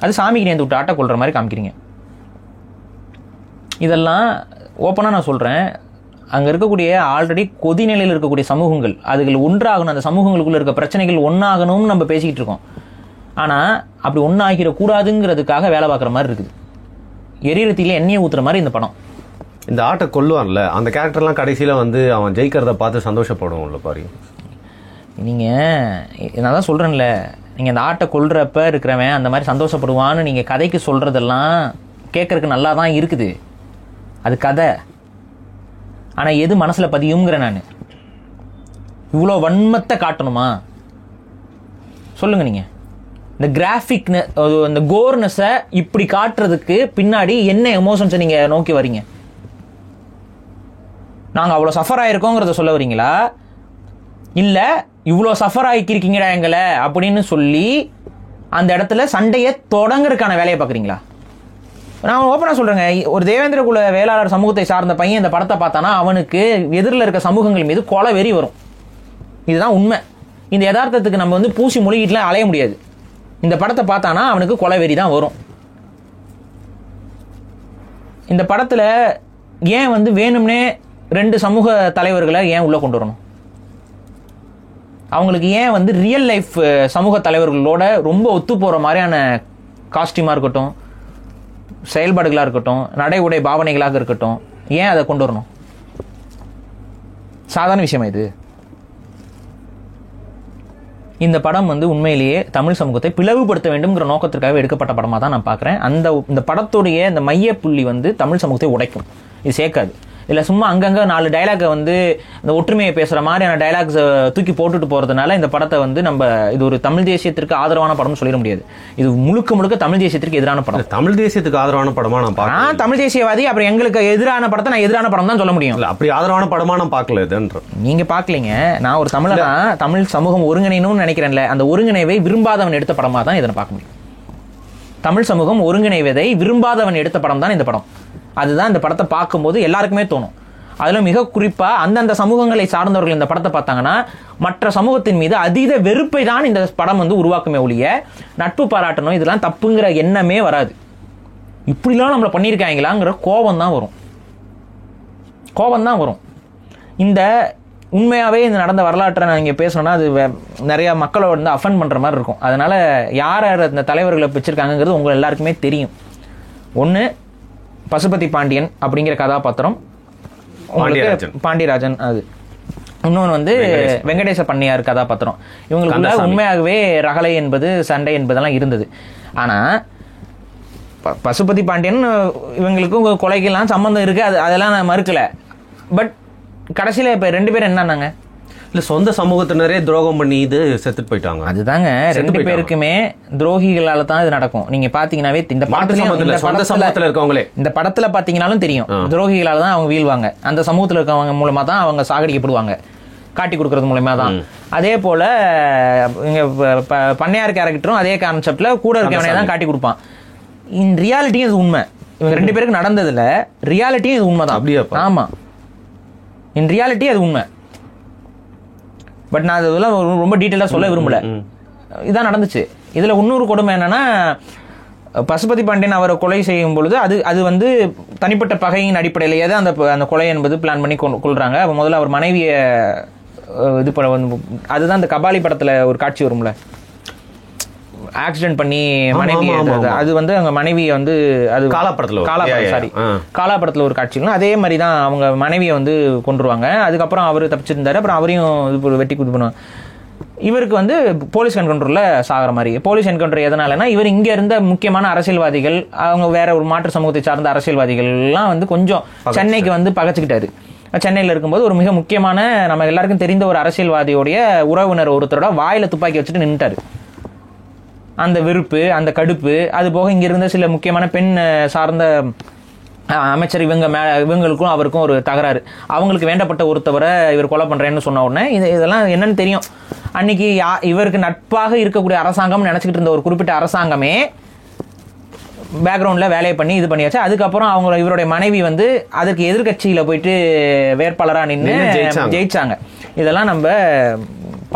அது சாமிக்கு நேர்ந்து விட்டு ஆட்டை கொள்கிற மாதிரி காமிக்கிறீங்க. இதெல்லாம் ஓப்பனாக நான் சொல்கிறேன். அங்கே இருக்கக்கூடிய ஆல்ரெடி கொதிநிலையில் இருக்கக்கூடிய சமூகங்கள், அதுகள் ஒன்றாகணும், அந்த சமூகங்களுக்குள்ள இருக்க பிரச்சனைகள் ஒன்றாகணும்னு நம்ம பேசிக்கிட்டு இருக்கோம். ஆனால் அப்படி ஒன்றாகிடக்கூடாதுங்கிறதுக்காக வேலை பார்க்குற மாதிரி இருக்குது. எரியறத்தில எண்ணெயை ஊற்றுற மாதிரி இந்த படம். இந்த ஆட்டை கொல்லுவான்ல, அந்த கேரக்டர்லாம் கடைசியில் வந்து அவன் ஜெயிக்கிறத பார்த்து சந்தோஷப்படுவோம்ல பாருங்க. நீங்கள் நான் தான் சொல்கிறேன்ல, நீங்கள் அந்த ஆட்டை கொல்றப்ப இருக்கிறவன் அந்த மாதிரி சந்தோஷப்படுவான்னு நீங்கள் கதைக்கு சொல்கிறதெல்லாம் கேட்கறதுக்கு நல்லா தான் இருக்குது. அது கதை. ஆனால் எது மனசில் பதியுங்கிற நான் இவ்வளோ வன்மத்தை காட்டணுமா சொல்லுங்க. நீங்கள் இந்த கிராஃபிக் இந்த கோர்னஸை இப்படி காட்டுறதுக்கு பின்னாடி என்ன எமோஷன்ஸை நீங்கள் நோக்கி வரீங்க? நாங்கள் அவ்வளோ சஃபர் ஆகிருக்கோங்கிறத சொல்ல வரீங்களா, இல்லை இவ்வளோ சஃபர் ஆகிக்கிருக்கீங்கடா எங்களை அப்படின்னு சொல்லி அந்த இடத்துல சண்டையை தொடங்குறதுக்கான வேலையை பார்க்குறீங்களா? நான் ஓப்பனாக சொல்கிறேங்க, ஒரு தேவேந்திர குல வேளாளர் சமூகத்தை சார்ந்த பையன் இந்த படத்தை பார்த்தானா அவனுக்கு எதிரில் இருக்க சமூகங்கள் மீது கொலை வெறி வரும். இதுதான் உண்மை. இந்த யதார்த்தத்துக்கு நம்ம வந்து பூசி மொழிகிட்டுலாம் அலைய முடியாது. இந்த படத்தை பார்த்தானா அவனுக்கு கொலை வெறி தான் வரும். இந்த படத்தில் ஏன் வந்து வேணும்னே 2 சமூக தலைவர்களை ஏன் உள்ளே கொண்டு வரணும்? அவங்களுக்கு ஏன் வந்து ரியல் லைஃப் சமூக தலைவர்களோட ரொம்ப ஒத்து போகிற மாதிரியான காஸ்டியூமாக இருக்கட்டும், செயல்பாடுகளாக இருக்கட்டும், நடை உடை பாவனைகளாக இருக்கட்டும், ஏன் அதை கொண்டு வரணும்? சாதாரண விஷயமா இது? இந்த படம் வந்து உண்மையிலேயே தமிழ் சமூகத்தை பிளவுபடுத்த வேண்டும்ங்கிற நோக்கத்திற்காக எடுக்கப்பட்ட படமாக தான் நான் பார்க்குறேன். இந்த படத்துடைய இந்த மையப்புள்ளி வந்து தமிழ் சமூகத்தை உடைக்கும், இது சேர்க்காது. இல்லை சும்மா அங்கங்கே 4 டைலாக்கை வந்து இந்த ஒற்றுமையை பேசுகிற மாதிரியான டைலாக்ஸை தூக்கி போட்டுட்டு போகிறதுனால இந்த படத்தை வந்து நம்ம இது ஒரு தமிழ் தேசியத்திற்கு ஆதரவான படம்னு சொல்லிட முடியாது. இது முழுக்க தமிழ் தேசியத்திற்கு எதிரான படம். தமிழ் தேசியத்துக்கு ஆதரவான படமா நான் பார்க்கல. தமிழ் தேசியவாதி, அப்புறம் எங்களுக்கு எதிரான படத்தை நான் எதிரான படம் தான் சொல்ல முடியும். அப்படி ஆதரவான படமா நான் பார்க்கல. இதுன்ற நீங்க பார்க்கலீங்க. நான் ஒரு தமிழனா, தமிழ் சமூகம் ஒருங்கிணைன்னு நினைக்கிறேன்ல, அந்த ஒருங்கிணைவை விரும்பாதவன் எடுத்த படமாக தான் இதை பார்க்க முடியும். தமிழ் சமூகம் ஒருங்கிணைவதை விரும்பாதவன் எடுத்த படம் தான் இந்த படம். அதுதான் இந்த படத்தை பார்க்கும்போது எல்லாருக்குமே தோணும். அதில் மிக குறிப்பாக அந்தந்த சமூகங்களை சார்ந்தவர்கள் இந்த படத்தை பார்த்தாங்கன்னா மற்ற சமூகத்தின் மீது அதீத வெறுப்பை தான் இந்த படம் வந்து உருவாக்குமே ஒழிய நட்பு பாராட்டணும் இதெல்லாம் தப்புங்கிற எண்ணமே வராது. இப்படிலாம் நம்மளை பண்ணியிருக்காங்களாங்கிற கோபம் தான் வரும். இந்த உண்மையாகவே இந்த நடந்த வரலாற்றை நான் இங்கே பேசணும்னா அது நிறையா மக்களை வந்து அஃபெண்ட் பண்ணுற மாதிரி இருக்கும். அதனால் யார் இந்த தலைவர்களை வச்சுருக்காங்கிறது உங்கள் எல்லாருக்குமே தெரியும். ஒன்று பசுபதி பாண்டியன் அப்படிங்கிற கதாபாத்திரம், பாண்டியராஜன். அது இன்னொன்று வந்து வெங்கடேச பண்ணையார் கதாபாத்திரம். இவங்களுக்குள்ள உண்மையாகவே ரகலை என்பது சண்டை என்பதெல்லாம் இருந்தது. ஆனால் பசுபதி பாண்டியன் இவங்களுக்கும் கொலைக்கெல்லாம் சம்மந்தம் இருக்குது, அதெல்லாம் நான் மறுக்கலை. பட் கடைசியில் இப்போ 2 பேரும் என்னன்னாங்க, இல்லை சொந்த சமூகத்தினரே துரோகம் பண்ணி இது செத்துட்டு போயிட்டாங்க. அதுதாங்க 2 பேருக்குமே துரோகிகளால தான் இது நடக்கும். நீங்க பாத்தீங்கன்னாவே இந்த படத்துல இருக்கவங்களே இந்த படத்துல பாத்தீங்கன்னாலும் தெரியும், துரோகிகளால தான் அவங்க வீழ்வாங்க. அந்த சமூகத்துல இருக்கவங்க மூலமா தான் அவங்க சாகடிக்கப்படுவாங்க, காட்டி கொடுக்கறது மூலமா தான். அதே போல இங்க பண்ணையார் கேரக்டரும் அதே கான்செப்ட்ல கூட இருக்கவனே தான் காட்டி கொடுப்பான். இன் ரியாலிட்டியும் இது உண்மை. இவங்க 2 பேருக்கு நடந்ததுல ரியாலிட்டியும் இது உண்மைதான். அப்படியே? ஆமா, இன் ரியாலிட்டி அது உண்மை. பட் நான் அதெல்லாம் ரொம்ப டீட்டெயிலாக சொல்ல விரும்பல. இதான் நடந்துச்சு. இதில் இன்னொரு கொடுமை என்னன்னா, பசுபதி பாண்டியன் அவரை கொலை செய்யும் பொழுது அது வந்து தனிப்பட்ட பகையின் அடிப்படையில் ஏதோ அந்த கொலை என்பது பிளான் பண்ணி கொள்றாங்க. அப்போ முதல்ல அவர் மனைவியை இது பண்ண வந்து அதுதான் அந்த கபாலி படத்தில் ஒரு காட்சி வரும்ல, ஆக்சிடென்ட் பண்ணி மனைவி அது வந்து அவங்க மனைவியை வந்து அது காலாபடத்தில் ஒரு காட்சிகளும் அதே மாதிரி தான் அவங்க மனைவியை வந்து கொண்டுருவாங்க. அதுக்கப்புறம் அவர் தப்பிச்சிருந்தாரு. அப்புறம் அவரையும் வெட்டி குத்து பண்ணுவாங்க. இவருக்கு வந்து போலீஸ் என்கவுண்டர்ல சாகிற மாதிரி. போலீஸ் என்கவுண்டர் எதனாலனா இவர் இங்க இருந்த முக்கியமான அரசியல்வாதிகள், அவங்க வேற ஒரு மாற்று சமூகத்தை சார்ந்த அரசியல்வாதிகள் எல்லாம் வந்து கொஞ்சம் சென்னைக்கு வந்து பகச்சுக்கிட்டாரு. சென்னையில் இருக்கும்போது ஒரு மிக முக்கியமான நம்ம எல்லாருக்கும் தெரிந்த ஒரு அரசியல்வாதியோடைய உறவினர் ஒருத்தரோட வாயில துப்பாக்கி வச்சுட்டு நின்றுட்டாரு. அந்த வெறுப்பு, அந்த கடுப்பு, அது போக இங்க இருந்த சில முக்கியமான பெண் சார்ந்த அமைச்சர் இவங்களுக்கும் அவருக்கும் ஒரு தகராறு. அவங்களுக்கு வேண்டப்பட்ட ஒருத்தவரை இவர் கொலை பண்றேன்னு சொன்ன உடனே இதெல்லாம் என்னன்னு தெரியும். அன்னைக்கு இவருக்கு நட்பாக இருக்கக்கூடிய அரசாங்கம் நினைச்சுக்கிட்டு இருந்த ஒரு குறிப்பிட்ட அரசாங்கமே பேக்ரவுண்ட்ல வேலையை பண்ணி இது பண்ணியாச்சு. அதுக்கப்புறம் அவங்க இவருடைய மனைவி வந்து அதற்கு எதிர்கட்சியில போயிட்டு வேட்பாளரா நின்று ஜெயிச்சாங்க. இதெல்லாம் நம்ம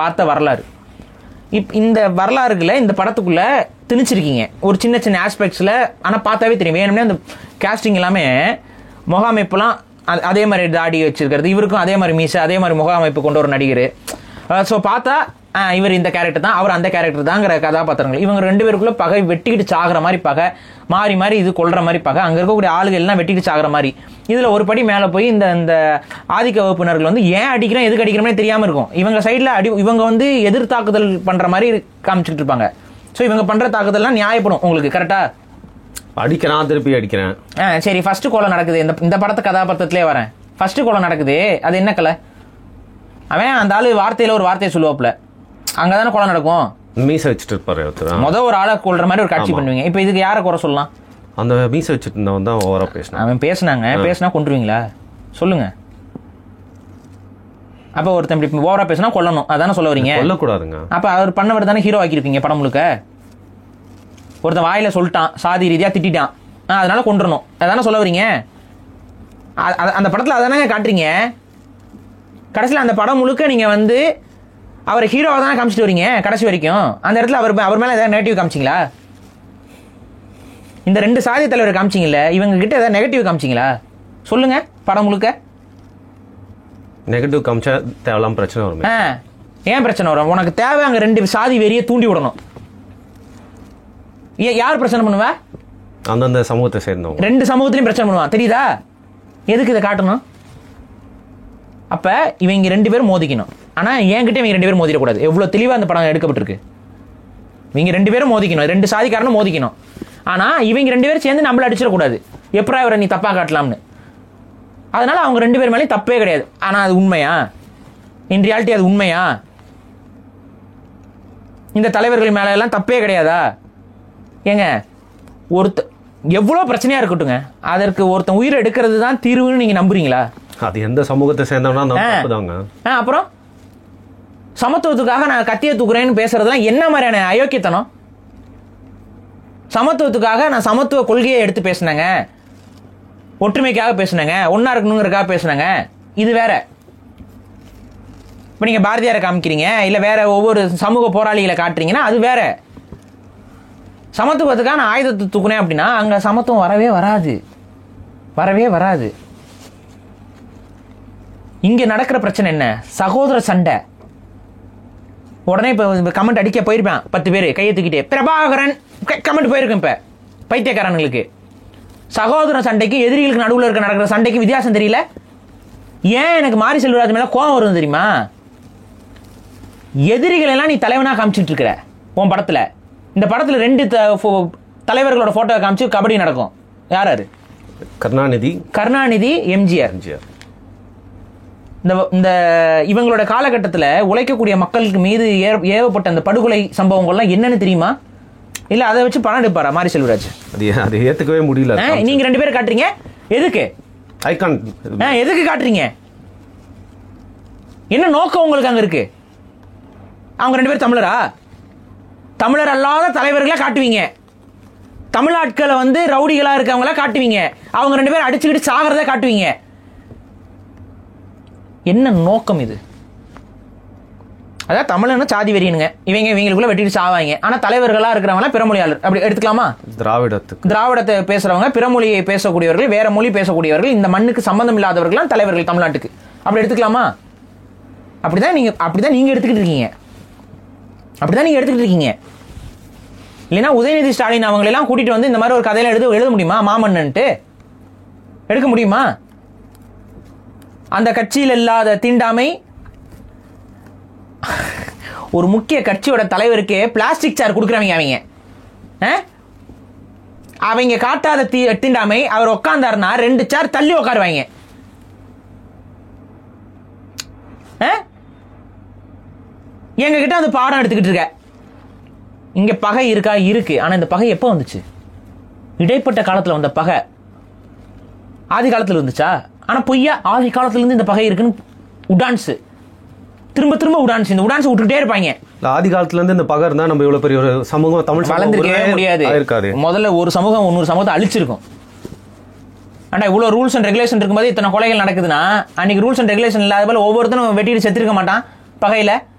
பார்த்த வரலாறு. இந்த வரலாறுகளை இந்த படத்துக்குள்ள திணிச்சிருக்கீங்க ஒரு சின்ன சின்ன ஆஸ்பெக்ட்ஸ்ல. ஆனா பார்த்தாவே தெரியும் வேணும்னே அந்த காஸ்டிங் எல்லாமே முக அமைப்புலாம் அதே மாதிரி தாடி வச்சிருக்கிறது, இவருக்கும் அதே மாதிரி மீசை, அதே மாதிரி முக அமைப்பு கொண்ட ஒரு நடிகர். ஸோ பார்த்தா இவர் இந்த கேரக்டர் தான், அவர் அந்த கேரக்டர் தாங்கிற கதாபாத்திரங்கள். இவங்க ரெண்டு பேருக்குள்ள பகை வெட்டிக்கிட்டு சாகிற மாதிரி பகை, மாறி மாறி இது கொள்ற மாதிரி பகை, அங்க இருக்கக்கூடிய ஆளுகள் எல்லாம் வெட்டிட்டு சாகிற மாதிரி. இதுல ஒரு படி மேல போய் இந்த ஆதிக்க வகுப்பினர்கள் வந்து ஏன் அடிக்கிறோம் எதுக்கு அடிக்கிறோமே தெரியாம இருக்கும். இவங்க சைட்ல இவங்க வந்து எதிர் தாக்குதல் பண்ற மாதிரி காமிச்சுட்டு இருப்பாங்க. ஸோ இவங்க பண்ற தாக்குதல்லாம் நியாயப்படும் உங்களுக்கு. கரெக்டா? அடிக்கிறான், திருப்பி அடிக்கிறேன். சரி, ஃபர்ஸ்ட் கொலை நடக்குது. இந்த படத்தை கதாபாத்திரத்திலே வரேன். ஃபர்ஸ்ட் கொலை நடக்குது, அது என்ன கலை? அவன் அந்த ஆளு வார்த்தையில ஒரு வார்த்தையை சொல்லுவாப்புல, அங்கதானே கொலை நடக்கும். மீசை வச்சுட்டு இருப்பாரு முதல் ஒரு ஆளை கொள்ற மாதிரி ஒரு காட்சி பண்ணுவீங்க. இப்ப இதுக்கு யாரை குறை சொல்லலாம்? அந்த மீசை வச்சுட்டு இருந்தவன் தான் ஓவரா பேசினான். அவன் பேசினா கொண்டுருவீங்களா சொல்லுங்க? அப்ப ஒருத்தன் இப்படி ஓவரா பேசினா கொல்லணும், அதானே சொல்ல வரீங்க? கொல்லக்கூடாதுங்க. அப்ப அவர் பண்ணவர் தானே ஹீரோ ஆக்கியிருப்பீங்க படம் முழுக்க. ஒருத்தன் வாயில சொல்லிட்டான், சாதி ரீதியா திட்டான், அதனால கொண்டுறணும், அதானே சொல்ல வரீங்க? அந்த படத்துல அதானே காட்டுறீங்க. கடைசியில் அந்த படம் முழுக்க நீங்க வந்து அவரை ஹீரோவை தானே காமிச்சிட்டு வரீங்க கடைசி வரைக்கும். அந்த இடத்துல அவர் மேல ஏதாவது நெகட்டிவ் காமிச்சிங்களா? இந்த ரெண்டு சாதி தலைவரை காமிச்சிங்கல்ல, இவங்க கிட்ட ஏதாவது நெகட்டிவ் காமிச்சிங்களா சொல்லுங்க? படம் முழுக்க நெகட்டிவ் காமிச்சா தேவையில்லாம பிரச்சனை வரும். ஏன் பிரச்சனை வரும்? உனக்கு தேவை அங்க ரெண்டு சாதி வெறியை தூண்டி விடணும். யார் பிரச்சனை பண்ணுவா? அந்தந்த சமூகத்தை சேர்ந்தவங்க. ரெண்டு சமூகத்திலையும் பிரச்சனை பண்ணுவான், தெரியுதா? எதுக்கு இதை காட்டணும்? அப்ப இவங்க ரெண்டு பேரும் மோதிக்கணும். ஆனா என்கிட்ட இவங்க ரெண்டு பேரும் மோதிடக்கூடாது. எவ்வளவு தெளிவா அந்த படம் எடுக்கப்பட்டிருக்கு. இவங்க ரெண்டு பேரும் மோதிக்கணும், ரெண்டு சாதிக்காரனும் மோதிக்கணும். ஆனா இவங்க ரெண்டு பேரும் சேர்ந்து நம்மள அடிச்சிடக்கூடாது. எப்படா இவரை நீ தப்பா காட்டலாம்னு. அதனால அவங்க ரெண்டு பேர் மேலேயும் தப்பே கிடையாது. ஆனா அது உண்மையா? இன் ரியாலிட்டி அது உண்மையா? இந்த தலைவர்கள் மேல எல்லாம் தப்பே கிடையாதா? ஏங்க எவ்வளவு பிரச்சனையா இருக்கட்டுங்க, அதற்கு ஒருத்தன் உயிரை எடுக்கிறது தான் தீர்வுன்னு நீங்க நம்புறீங்களா? அது எந்த சமூகத்தை சேர்ந்தவனா? அப்புறம் சமத்துவத்துக்காக நான் கத்தியை தூக்குறேன்னு பேசுறதுலாம் என்ன மாதிரியான அயோக்கியத்தனம்? சமத்துவத்துக்காக நான் சமத்துவ கொள்கையை எடுத்து பேசினேங்க, ஒற்றுமைக்காக பேசினேங்க, ஒன்னா இருக்கணுங்கிறதுக்காக பேசினேங்க. இது வேற. இப்ப நீங்க பாரதியாரை காமிக்கிறீங்க, இல்ல வேற ஒவ்வொரு சமூக போராளிகளை காட்டுறீங்கன்னா அது வேற. சமத்துவத்துக்காக நான் ஆயுதத்தை தூக்குனேன் அப்படின்னா அங்க சமத்துவம் வரவே வராது, வரவே வராது. இங்க நடக்கிற பிரச்சனை என்ன? சகோதர சண்டை. உடனே இப்ப கமெண்ட் அடிக்க போயிருப்பேன் 10 பேர் கையை தூக்கிட்டே, பிரபாகரன் கமெண்ட் போயிருக்கும். இப்ப பைத்தியக்காரனுங்களுக்கு சகோதர சண்டைக்கு எதிரிகளுக்கு நடுவில் இருக்க நடக்கிற சண்டைக்கு வித்தியாசம் தெரியல. ஏன் எனக்கு மாரி செல்வராஜ் மேல கோவம் வருது தெரியுமா? எதிரிகள் எல்லாம் நீ தலைவனா காமிச்சிட்டு இருக்கிற உன் படத்துல. இந்த படத்துல 2 தலைவர்களோட போட்டோ காமிச்சு கபடி நடக்கும். யாரு? கருணாநிதி, எம்ஜிஆர். இந்த இவங்களோட காலகட்டத்தில் உழைக்கக்கூடிய மக்களுக்கு மீது ஏவப்பட்ட அந்த படுகொலை சம்பவங்கள்லாம் என்னன்னு தெரியுமா? இல்ல அதை வச்சு பணம் எடுப்பாரா மாரி செல்வராஜ்? அது ஏத்துக்கவே முடியல. நீங்க 2 பேரும் காட்டுறீங்க, எதுக்கு? எதுக்கு காட்டுறீங்க? என்ன நோக்கம் உங்களுக்கு அங்க இருக்கு? அவங்க 2 பேரும் தமிழரா? தமிழர் அல்லாத தலைவர்களை காட்டுவீங்க, தமிழ்நாட்களை வந்து ரவுடிகளா இருக்கவங்கள காட்டுவீங்க, அவங்க 2 பேரும் அடிச்சுக்கிட்டு சாகிறத காட்டுவீங்க. என்ன நோக்கம் இது? அதான் தமிழன்னு சாதி வெறியனுங்க, இவங்களுக்குள்ள வெட்டிட்டு சாவாங்க. ஆனா தலைவர்களா இருக்கிறவங்க பிறமொழியாளர் அப்படி எடுத்துக்கலாமா? திராவிடத்தை பேசுறவங்க, பிறமொழியை பேசக்கூடியவர்கள், வேற மொழி பேசக்கூடியவர்கள், இந்த மண்ணுக்கு சம்பந்தம் இல்லாதவர்கள் தலைவர்கள் தமிழ்நாட்டுக்கு, அப்படி எடுத்துக்கலாமா? அப்படிதான் நீங்க எடுத்துக்கிட்டு இருக்கீங்க. அப்படிதான் நீங்க எடுத்துக்கிட்டு இருக்கீங்க. இல்லைன்னா உதயநிதி ஸ்டாலின் அவங்களெல்லாம் கூட்டிட்டு வந்து இந்த மாதிரி ஒரு கதையில எழுத முடியுமா? மாமன்னன்ட்டு எடுக்க முடியுமா? அந்த கட்சியில் இல்லாத தீண்டாமை ஒரு முக்கிய கட்சியோட தலைவருக்கு பிளாஸ்டிக் சேர் கொடுக்குறவங்க அவங்க காட்டாத தீண்டாமை. அவர் உட்கார்ந்தாருன்னா 2 சேர் தள்ளி உட்காருவாங்க. எங்க கிட்ட அந்த பாடம் எடுத்துக்கிட்டு இருக்க. இங்க பகை இருக்கா? இருக்கு. ஆனா இந்த பகை எப்போ வந்துச்சு? இடைப்பட்ட காலத்துல வந்த பகை ஆதி காலத்துல இருந்துச்சா? ஆனா பொய்யா ஆதி காலத்துல இருந்து இந்த பகை இருக்குன்னு உடான்ஸ் திரும்ப திரும்ப உடான்ஸ் இந்த உடான்ஸ் விட்டுக்கிட்டே இருப்பாங்க. ஆதி காலத்துல இருந்து இந்த பகை இருந்தா நம்ம இவ்வளவு பெரிய ஒரு சமூகம் தமிழ் வளர்ந்துருக்கவே முடியாது. முதல்ல ஒரு சமூகம் இன்னொரு சமூகத்தை அழிச்சிருக்கும். ஆனா இவ்வளவு ரூல்ஸ் அண்ட் ரெகுலேஷன் இருக்கும்போது இத்தனை கொலைகள் நடக்குதுன்னா அன்னைக்கு ரூல்ஸ் அண்ட் ரெகுலேஷன் இல்லாத போல ஒவ்வொருத்தரும் வெட்டிட்டு செத்துருக்க மாட்டான் பகையில.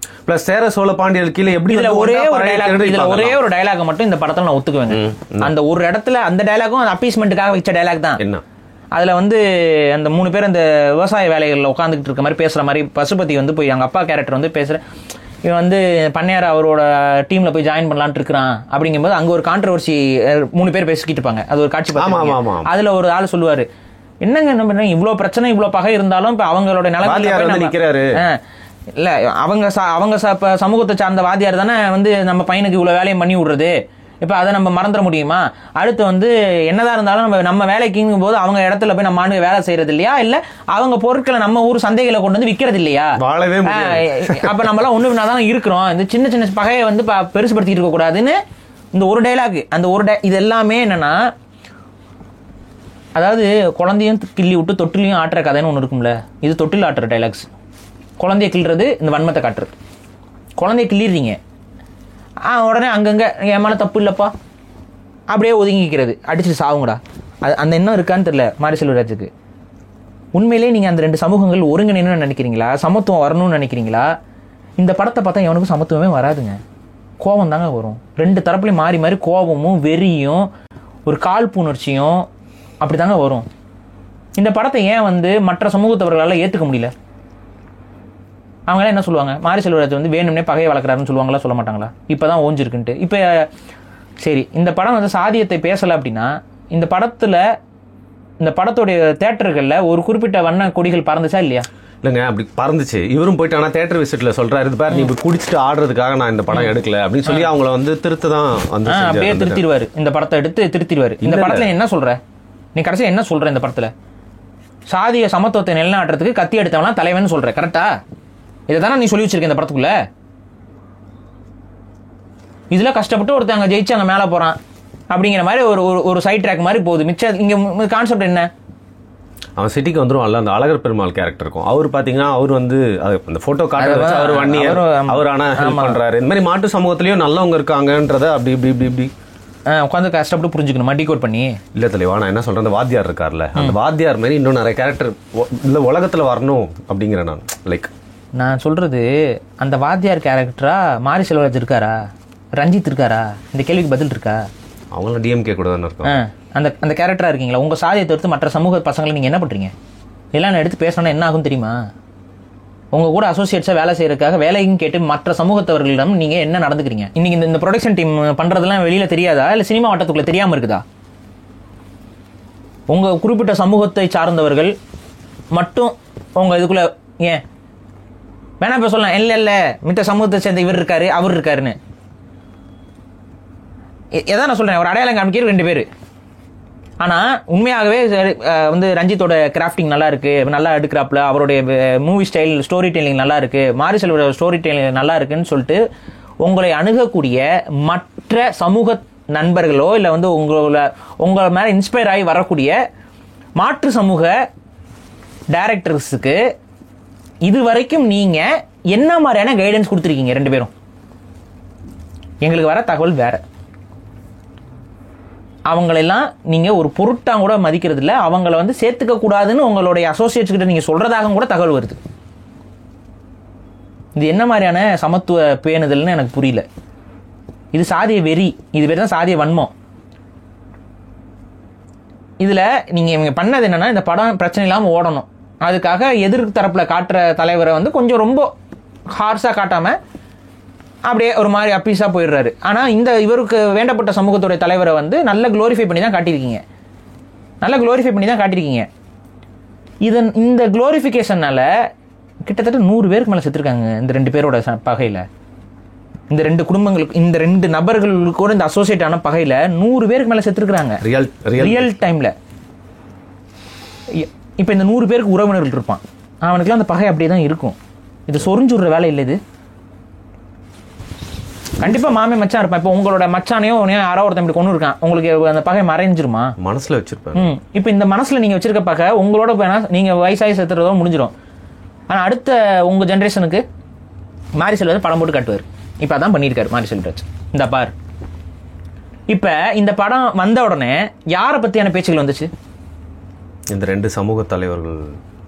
பிளஸ் சேர சோழ பாண்டியர் கீழே எப்படி ஒரே ஒரு டயலாக் மட்டும் இந்த படத்துல நான் ஒத்துக்குவேங்க. அந்த ஒரு இடத்துல அந்த டயலாகும் அப்பீஸ்மெண்ட்டுக்காக வச்ச டயலாக் தான். என்ன அதுல வந்து அந்த 3 பேர் அந்த விவசாய வேலைகள்ல உட்காந்துக்கிட்டு இருக்க மாதிரி பேசுற மாதிரி பசுபதி வந்து போய் அவங்க அப்பா கேரக்டர் வந்து பேசுற இவன் வந்து பண்ணையார் அவரோட டீம்ல போய் ஜாயின் பண்ணலான்னு இருக்கிறான் அப்படிங்கும்போது அங்க ஒரு கான்ட்ரவர்சி 3 பேர் பேசிக்கிட்டு இருப்பாங்க. அது ஒரு காட்சி. அதுல ஒரு ஆள் சொல்லுவாரு, என்னங்க நம்ம இவ்வளவு பிரச்சனை இவ்வளவு பகை இருந்தாலும் இப்ப அவங்களோட நிலைக்கிறாரு இல்ல அவங்க சமூகத்தை சார்ந்த வாத்தியார் தானே வந்து நம்ம பையனுக்கு இவ்வளவு வேலையும் பண்ணி விடுறது. இப்ப அதை நம்ம மறந்துட முடியுமா? அடுத்து வந்து என்னதான் இருந்தாலும் நம்ம வேலைக்குங்கும் போது அவங்க இடத்துல போய் நம்ம ஆண்டு வேலை செய்யறது இல்லையா? இல்ல அவங்க பொருட்களை நம்ம ஊர் சந்தைகளை கொண்டு வந்து விற்கிறது இல்லையா? அப்ப நம்ம எல்லாம் ஒண்ணுதான் இருக்கிறோம். இந்த சின்ன சின்ன பகையை வந்து பெருசுபடுத்திட்டு இருக்க கூடாதுன்னு இந்த ஒரு டைலாக். அந்த ஒரு இது எல்லாமே என்னன்னா, அதாவது குழந்தையும் கிள்ளி விட்டு தொட்டிலையும் ஆட்டுற கதைன்னு ஒன்று இருக்கும்ல. இது தொட்டில் ஆட்டுற டைலாக்ஸ். குழந்தைய கிள்றது இந்த வன்மத்தை காட்டுறது. குழந்தைய கிள்ளிடுறீங்க, உடனே அங்கங்க என் மேலே தப்பு இல்லைப்பா அப்படியே ஒதுங்கிக்கிறது, அடிச்சுட்டு சாவுங்கடா. அந்த எண்ணம் இருக்கான்னு தெரியல மாரி செல்வராஜுக்கு. உண்மையிலேயே நீங்கள் அந்த 2 சமூகங்கள் ஒருங்கிணைன்னு நினைக்கிறீங்களா? சமத்துவம் வரணும்னு நினைக்கிறீங்களா? இந்த படத்தை பார்த்தா எவனுக்கும் சமத்துவமே வராதுங்க. கோபம் தாங்க வரும். 2 தரப்புலையும் மாறி மாறி கோபமும் வெறியும் ஒரு காழ்ப்புணர்ச்சியும் அப்படி தாங்க வரும். இந்த படத்தை ஏன் வந்து மற்ற சமூகத்தவர்களால் ஏற்றுக்க முடியல? அவங்களாம் என்ன சொல்லுவாங்க? மாரி செல்வராஜ் வந்து வேணும்னே பகையை வளர்க்குறாருன்னு சொல்லுவாங்களா? சொல்ல மாட்டாங்களா? இப்போ தான் ஓஞ்சிருக்குன்ட்டு. இப்போ சரி, இந்த படம் வந்து சாதியத்தை பேசலை அப்படின்னா இந்த படத்துடைய தேட்டர்களில் ஒரு குறிப்பிட்ட வண்ண கொடிகள் பறந்துச்சா இல்லையா? இல்லைங்க, அப்படி பறந்துச்சு. இவரும் போயிட்டு ஆனால் தேட்டர் விசிட்ல சொல்றாரு, இது பாரு நீ இப்படி குடிச்சிட்டு ஆடுறதுக்காக நான் இந்த படம் எடுக்கல அப்படின்னு சொல்லி அவங்கள வந்து திருத்த தான் வந்து அப்படியே திருத்திடுவாரு. இந்த படத்தை எடுத்து திருத்திடுவாரு. இந்த படத்துல என்ன சொல்ற நீ? கடைசியா என்ன சொல்ற? இந்த படத்துல சாதிய சமத்துவத்தை நிலைநாட்டுறதுக்கு கத்தி எடுத்தவனா தலைவன் சொல்ற, கரெக்டா? இதை தானே நீ சொல்லி வச்சிருக்க இந்த படத்துக்குள்ள. இதுல கஷ்டப்பட்டு ஒருத்தங்க ஜெயிச்சு அங்க மேல போறான் அப்படிங்கிற மாதிரி ஒரு சைட் ட்ராக் மாதிரி போகுது. மிச்சம் இங்க கான்செப்ட் என்ன? அவன் சிட்டிக்கு வந்துடும். அந்த அழகர் பெருமாள் கேரக்டர் இருக்கும். அவர் பாத்தீங்கன்னா அவர் வந்து அந்த போட்டோ காட்ட அவர் 1 இயர் அவர் ஆனா ஹெல்ப் பண்றாரு. இந்த மாதிரி மாட்டு சமூகத்திலயும் நல்லவங்க இருக்காங்கன்றத அப்படி இப்படி இப்படி இப்படி உட்காந்து கஷ்டப்பட்டு புரிஞ்சுக்கணும், டீகோட் பண்ணி. இல்ல தலைவா, நான் என்ன சொல்றேன், அந்த வாத்தியார் இருக்கார்ல, அந்த வாத்தியார் மாதிரி இன்னும் நிறைய கேரக்டர் இந்த உலகத்துல வரணும் அப்படிங்கிறேன் நான். லைக் நான் சொல்றது, அந்த வாத்தியார் கேரக்டரா மாரி செல்வராஜ் இருக்காரா? ரஞ்சித் இருக்காரா? இந்த கேள்விக்கு பதில் இருக்கா? அவங்களும் டிஎம்கே கூட தானே இருக்காங்க. அந்த கேரக்டரா இருக்கீங்களா? உங்க சாதியை தவிர்த்து மற்ற சமூக பசங்களை நீங்க என்ன பண்றீங்க? எல்லாம் நான் எடுத்து பேசணும்னா என்ன ஆகும் தெரியுமா? உங்க கூட அசோசியேட்ஸா வேலை செய்யறதுக்காக வேலையும் கேட்டு மற்ற சமூகத்தவர்களிடம் நீங்க என்ன நடந்துக்கிறீங்க? இன்னைக்கு இந்த ப்ரொடக்ஷன் டீம் பண்றதெல்லாம் வெளியில தெரியாதா? இல்ல சினிமா வட்டத்துக்குள்ள தெரியாம இருக்குதா? உங்க குறிப்பிட்ட சமூகத்தை சார்ந்தவர்கள் மட்டும் உங்க இதுக்குள்ள ஏன் வேணா இப்ப சொல்லலாம், இல்ல மித்த சமூகத்தை சேர்ந்த இவர் இருக்காரு அவர் இருக்காருன்னு. எதான் நான் சொல்றேன், ஒரு அடையாளம் காமிக்கிற 2 பேர். ஆனா உண்மையாகவே வந்து ரஞ்சித்தோட கிராஃப்டிங் நல்லா இருக்கு, நல்லா எடுக்கிறாப்ல, அவருடைய மூவி ஸ்டைல் ஸ்டோரி டெல்லிங் நல்லா இருக்கு, மாரி செல்வரோட ஸ்டோரி டெல்லிங் நல்லா இருக்குன்னு சொல்லிட்டு உங்களை அணுகக்கூடிய மற்ற சமூக நண்பர்களோ இல்லை வந்து உங்களை மேல இன்ஸ்பயர் ஆகி வரக்கூடிய மாற்று சமூக டைரக்டர்ஸுக்கு இது வரைக்கும் நீங்க என்ன மாதிரியான கைடன்ஸ் கொடுத்துருக்கீங்க? 2 பேரும் எங்களுக்கு வர தகவல் வேற. அவங்களெல்லாம் நீங்க ஒரு பொருட்டா கூட மதிக்கிறது இல்லை. அவங்கள வந்து சேர்த்துக்க கூடாதுன்னு உங்களுடைய அசோசியேட்ஸ் கிட்ட நீங்க சொல்றதாக கூட தகவல் வருது. இது என்ன மாதிரியான சமத்துவ பேணுதல்னு எனக்கு புரியல. இது சாதிய வெறி, இது பேர் தான் சாதிய வன்மம். இதுல நீங்க இவங்க பண்ணது என்னன்னா, இந்த படம் பிரச்சனை இல்லாம ஓடணும், அதுக்காக எதிர்க்கு தரப்புல காட்டுற தலைவரை வந்து கொஞ்சம் ரொம்ப ஹார்ஸா காட்டாம அப்படியே ஒரு மாதிரி அப்பீஸாக போயிடுறாரு. ஆனால் இவருக்கு வேண்டப்பட்ட சமூகத்துடைய தலைவரை வந்து நல்ல க்ளோரிஃபை பண்ணி தான் காட்டியிருக்கீங்க, இந்த க்ளோரிஃபிகேஷனால கிட்டத்தட்ட 100 பேருக்கு மேலே செத்துருக்காங்க இந்த 2 பேரோட பகையில். இந்த 2 குடும்பங்களுக்கு, இந்த 2 நபர்களுக்கு கூட இந்த அசோசியேட் ஆன பகையில் 100 பேருக்கு மேலே செத்துருக்குறாங்க ரியல் டைமில். இப்போ இந்த 100 பேருக்கு உறவினர்கள் இருப்பான், அவனுக்குலாம் அந்த பகை அப்படியே தான் இருக்கும். இது சொரிஞ்சுடுற வேலை இல்லை. இது கண்டிப்பா மாமே மச்சான் இருப்பான். இப்போ உங்களோட மச்சானையோ யாரோ ஒருத்தன் இப்படி கொண்டு இருக்கான், உங்களுக்கு அந்த பகை மறைஞ்சிருமா? மனசுல வச்சிருப்பேன். இப்போ இந்த மனசுல நீங்க வச்சிருக்க பகை உங்களோட போனா நீங்க வயசாகி செத்துறதோ முடிஞ்சிடும். ஆனா அடுத்த உங்க ஜென்ரேஷனுக்கு மாரி செல்வராஜ் படம் போட்டு காட்டுவார். இப்போ அதான் பண்ணியிருக்காரு மாரி செல்வராஜ். இந்த பார், இப்ப இந்த படம் வந்த உடனே யாரை பத்தியான பேச்சுகள் வந்துச்சு? இந்த 2 சமூக தலைவர்கள்,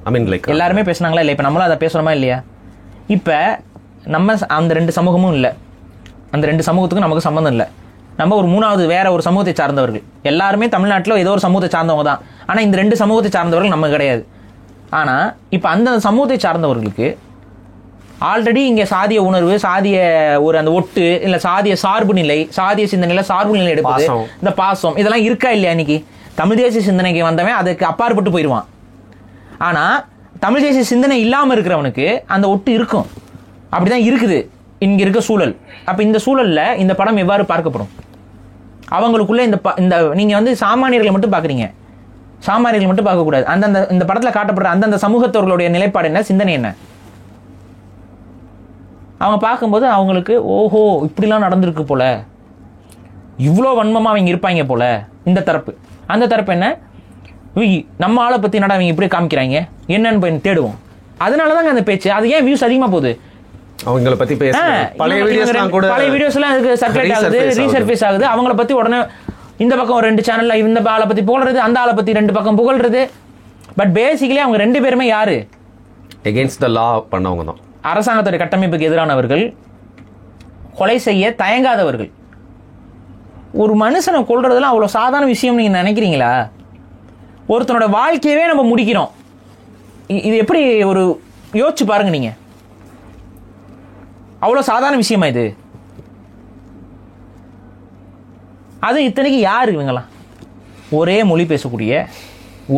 ஐ மீன் லைக் எல்லாருமே பேசினாங்களா இல்லை? இப்போ நம்மளும் அதை பேசுறோமா இல்லையா? இப்போ நம்ம அந்த 2 சமூகமும் இல்லை, அந்த 2 சமூகத்துக்கும் நமக்கு சம்மந்தம் இல்லை. நம்ம ஒரு 3வது வேற ஒரு சமூகத்தை சார்ந்தவர்கள். எல்லாருமே தமிழ்நாட்டில் ஏதோ ஒரு சமூகத்தை சார்ந்தவங்க தான். ஆனால் இந்த 2 சமூகத்தை சார்ந்தவர்கள் நம்ம கிடையாது. ஆனால் இப்போ அந்த சமூகத்தை சார்ந்தவர்களுக்கு ஆல்ரெடி இங்கே சாதிய உணர்வு, சாதிய ஒரு அந்த ஒட்டு, இல்லை சாதிய சார்பு நிலை, சாதிய சிந்தனையில் சார்பு நிலை எடுப்பது, இந்த பாசம், இதெல்லாம் இருக்கா இல்லையா? இன்னைக்கு தமிழ் தேசிய சிந்தனைக்கு வந்தவன் அதுக்கு அப்பாற்பட்டு போயிடுவான். ஆனால் தமிழ் தேசிய சிந்தனை இல்லாமல் இருக்கிறவனுக்கு அந்த ஒட்டு இருக்கும். அப்படிதான் இருக்குது இங்க இருக்க சூழல். அப்ப இந்த சூழல்ல இந்த படம் எவ்வாறு பார்க்கப்படும்? அவங்களுக்குள்ள இந்த நீங்க வந்து சாமானியர்களை மட்டும் பாக்குறீங்க, சாமானியர்கள் மட்டும் பார்க்க கூடாது. இந்த படத்துல காட்டப்படுற அந்தந்த சமூகத்தவர்களுடைய நிலைப்பாடு என்ன, சிந்தனை என்ன, அவங்க பார்க்கும்போது அவங்களுக்கு ஓஹோ இப்படிலாம் நடந்திருக்கு போல, இவ்வளோ வன்மமா அவங்க இருப்பாங்க போல. இந்த தரப்பு, அந்த தரப்பு என்ன, நம்ம ஆளை பத்தி நட அவங்க இப்படி காமிக்கிறாங்க என்னன்னு போய் தேடுவோம். அதனாலதாங்க அந்த பேச்சு. அது ஏன் வியூஸ் அதிகமா போகுது? அவங்கள பத்தி பழைய வீடியோஸ் எல்லாம் சர்க்குலேட் ஆகுது, ரீசர்ஃபேஸ் ஆகுது. அவங்கள பத்தி உடனே இந்த பக்கம் 2 சேனல்ல இந்த ஆளை பத்தி புகழ்றது, அந்த ஆளை பத்தி 2 பக்கம் புகழ்றது. பட் பேசிக்கலி அவங்க 2 பேருமே யாரு? எகெயின்ஸ்ட் தி லா பண்ணவங்க தான். அரசாங்கத்துடைய கட்டமைப்புக்கு எதிரானவர்கள், கொலை செய்ய தயங்காதவர்கள். ஒரு மனுஷனை கொல்றதுலாம் அவ்வளவு சாதாரண விஷயம் நீங்க நினைக்கிறீங்களா? ஒருத்தனோட வாழ்க்கையவே நம்ம முடிக்கிறோம். இது எப்படி ஒரு யோசிச்சு பாருங்க நீங்க. அவ்வளவு சாதாரண விஷயமா இது? அது இத்தனைக்கு யாரு இவங்களாம்? ஒரே மொழி பேசக்கூடிய,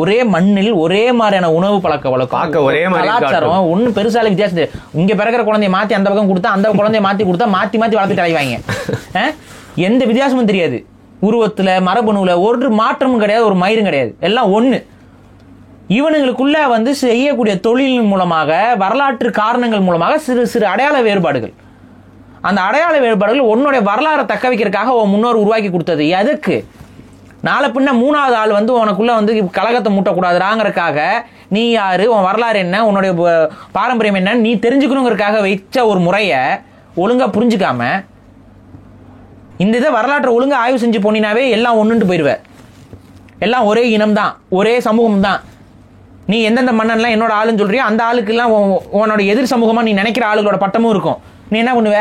ஒரே மண்ணில் ஒரே மாதிரியான உணவு பழக்க வழக்கம், ஒரே கலாச்சாரம், ஒன்னும் பெருசால வித்தியாசம். இங்க பிறக்கிற குழந்தைய மாத்தி அந்த பக்கம் கொடுத்தா, அந்த குழந்தைய மாத்தி கொடுத்தா, மாத்தி மாத்தி வளர்த்துட்டு அலைவாங்க. எந்த வித்தியாசமும் தெரியாது. உருவத்துல, மரபணுல ஒரு மாற்றமும் கிடையாது, ஒரு மயிரும் கிடையாது, எல்லாம் ஒண்ணு. இவனுங்களுக்குள்ள வந்து செய்யக்கூடிய தொழில் மூலமாக, வரலாற்று காரணங்கள் மூலமாக சிறு சிறு அடையாள வேறுபாடுகள். அந்த அடையாள வேறுபாடுகள் உன்னுடைய வரலாறை தக்க வைக்கிறதுக்காக உன் முன்னோர் உருவாக்கி கொடுத்தது. எதுக்கு? நாளை பின்ன 3வது ஆள் வந்து உனக்குள்ள வந்து கலகத்தை மூட்டக்கூடாதுறாங்கிறதுக்காக நீ யாரு, உன் வரலாறு என்ன, உன்னுடைய பாரம்பரியம் என்ன நீ தெரிஞ்சுக்கணுங்கிறதுக்காக வச்ச ஒரு முறையை ஒழுங்கா புரிஞ்சுக்காம, இந்த இதை வரலாற்றை ஒழுங்கா ஆய்வு செஞ்சு போனினாவே எல்லாம் ஒண்ணுட்டு போயிடுவ. எல்லாம் ஒரே இனம் தான், ஒரே சமூகம் தான். நீ எந்தெந்த மன்னன்லாம் என்னோட ஆளுன்னு சொல்றியோ அந்த ஆளுக்கெல்லாம் உன்னோட எதிர் சமூகமா நீ நினைக்கிற ஆளுகளோட பட்டமும் இருக்கும். நீ என்ன பண்ணுவ?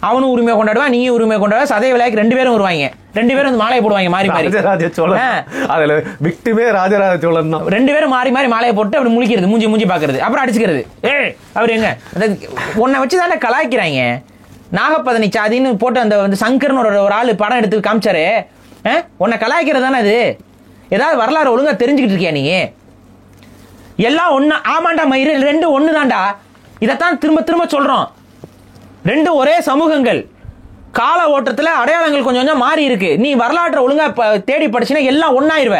அவனும் உரிமையை கொண்டாடுவா, நீயும் உரிமையை கொண்டாடுவா. சதய விலைக்கு 2 பேரும் வருவாங்க, 2 பேரும் மாலையை போடுவாங்க மாறி மாறி. ராஜராஜ சோழன் அதுல விக்டிமே ராஜராஜ சோழன் தான். 2 பேரும் மாறி மாறி மாலையை போட்டு அப்படி முழிக்கிறது, மூஞ்சி பாக்குறது, அப்புறம் அடிச்சுக்கிறது. அவர் எங்க உன்னை வச்சுதானே கலாய்க்கிறாங்க. நாகப்பதனி சாதின்னு போட்டு அந்த சங்கர்னு ஒரு ஆளு படம் எடுத்து காமிச்சாரு. உன்னை கலாய்க்கிறது தானே அது? ஏதாவது வரலாறு ஒழுங்கா தெரிஞ்சுக்கிட்டு இருக்கியா நீ? எல்லாம் ஒண்ணு. ஆமாண்டா மயிறு, 2 ஒண்ணு தான்டா. இதைத்தான் திரும்ப திரும்ப சொல்றோம். 2 ஒரே சமூகங்கள். கால ஓட்டத்துல அடையாளங்கள் கொஞ்சம் கொஞ்சம் மாறி இருக்கு. நீ வரலாற்றை ஒழுங்கா தேடி படிச்சுன்னா எல்லாம் ஒன்னாயிருவ.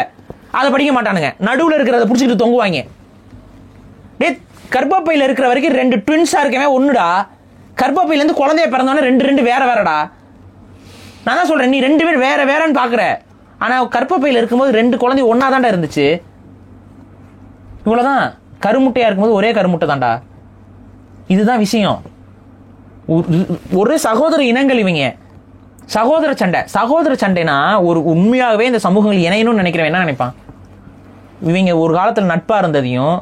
அதை படிக்க மாட்டானுங்க, நடுவுல இருக்கிறத புடிச்சிட்டு தொங்குவாங்க. கர்ப்பப்பையில இருக்கிற வரைக்கும் 2 ட்வின்ஸா இருக்கவே ஒண்ணுடா. கர்ப்பப்பையில இருந்து குழந்தைய பிறந்தவன 2 வேற வேறடா. நான் தான் சொல்றேன், நீ 2 பேர் வேற வேறன்னு பாக்குற. ஆனா கர்ப்பப்பையில இருக்கும்போது 2 குழந்தை ஒன்னா தாண்டா இருந்துச்சு. இவ்வளவுதான். கருமுட்டையா இருக்கும்போது ஒரே கருமுட்டை தாண்டா. இதுதான் விஷயம். ஒரு சகோதர இனங்கள் இவங்க. சகோதர சண்டை. சகோதர சண்டைனா ஒரு உண்மையாகவே இந்த சமூகங்கள் இணையணும்னு நினைக்கிறவன் என்ன நினைப்பான்? இவங்க ஒரு காலத்துல நட்பா இருந்ததையும்,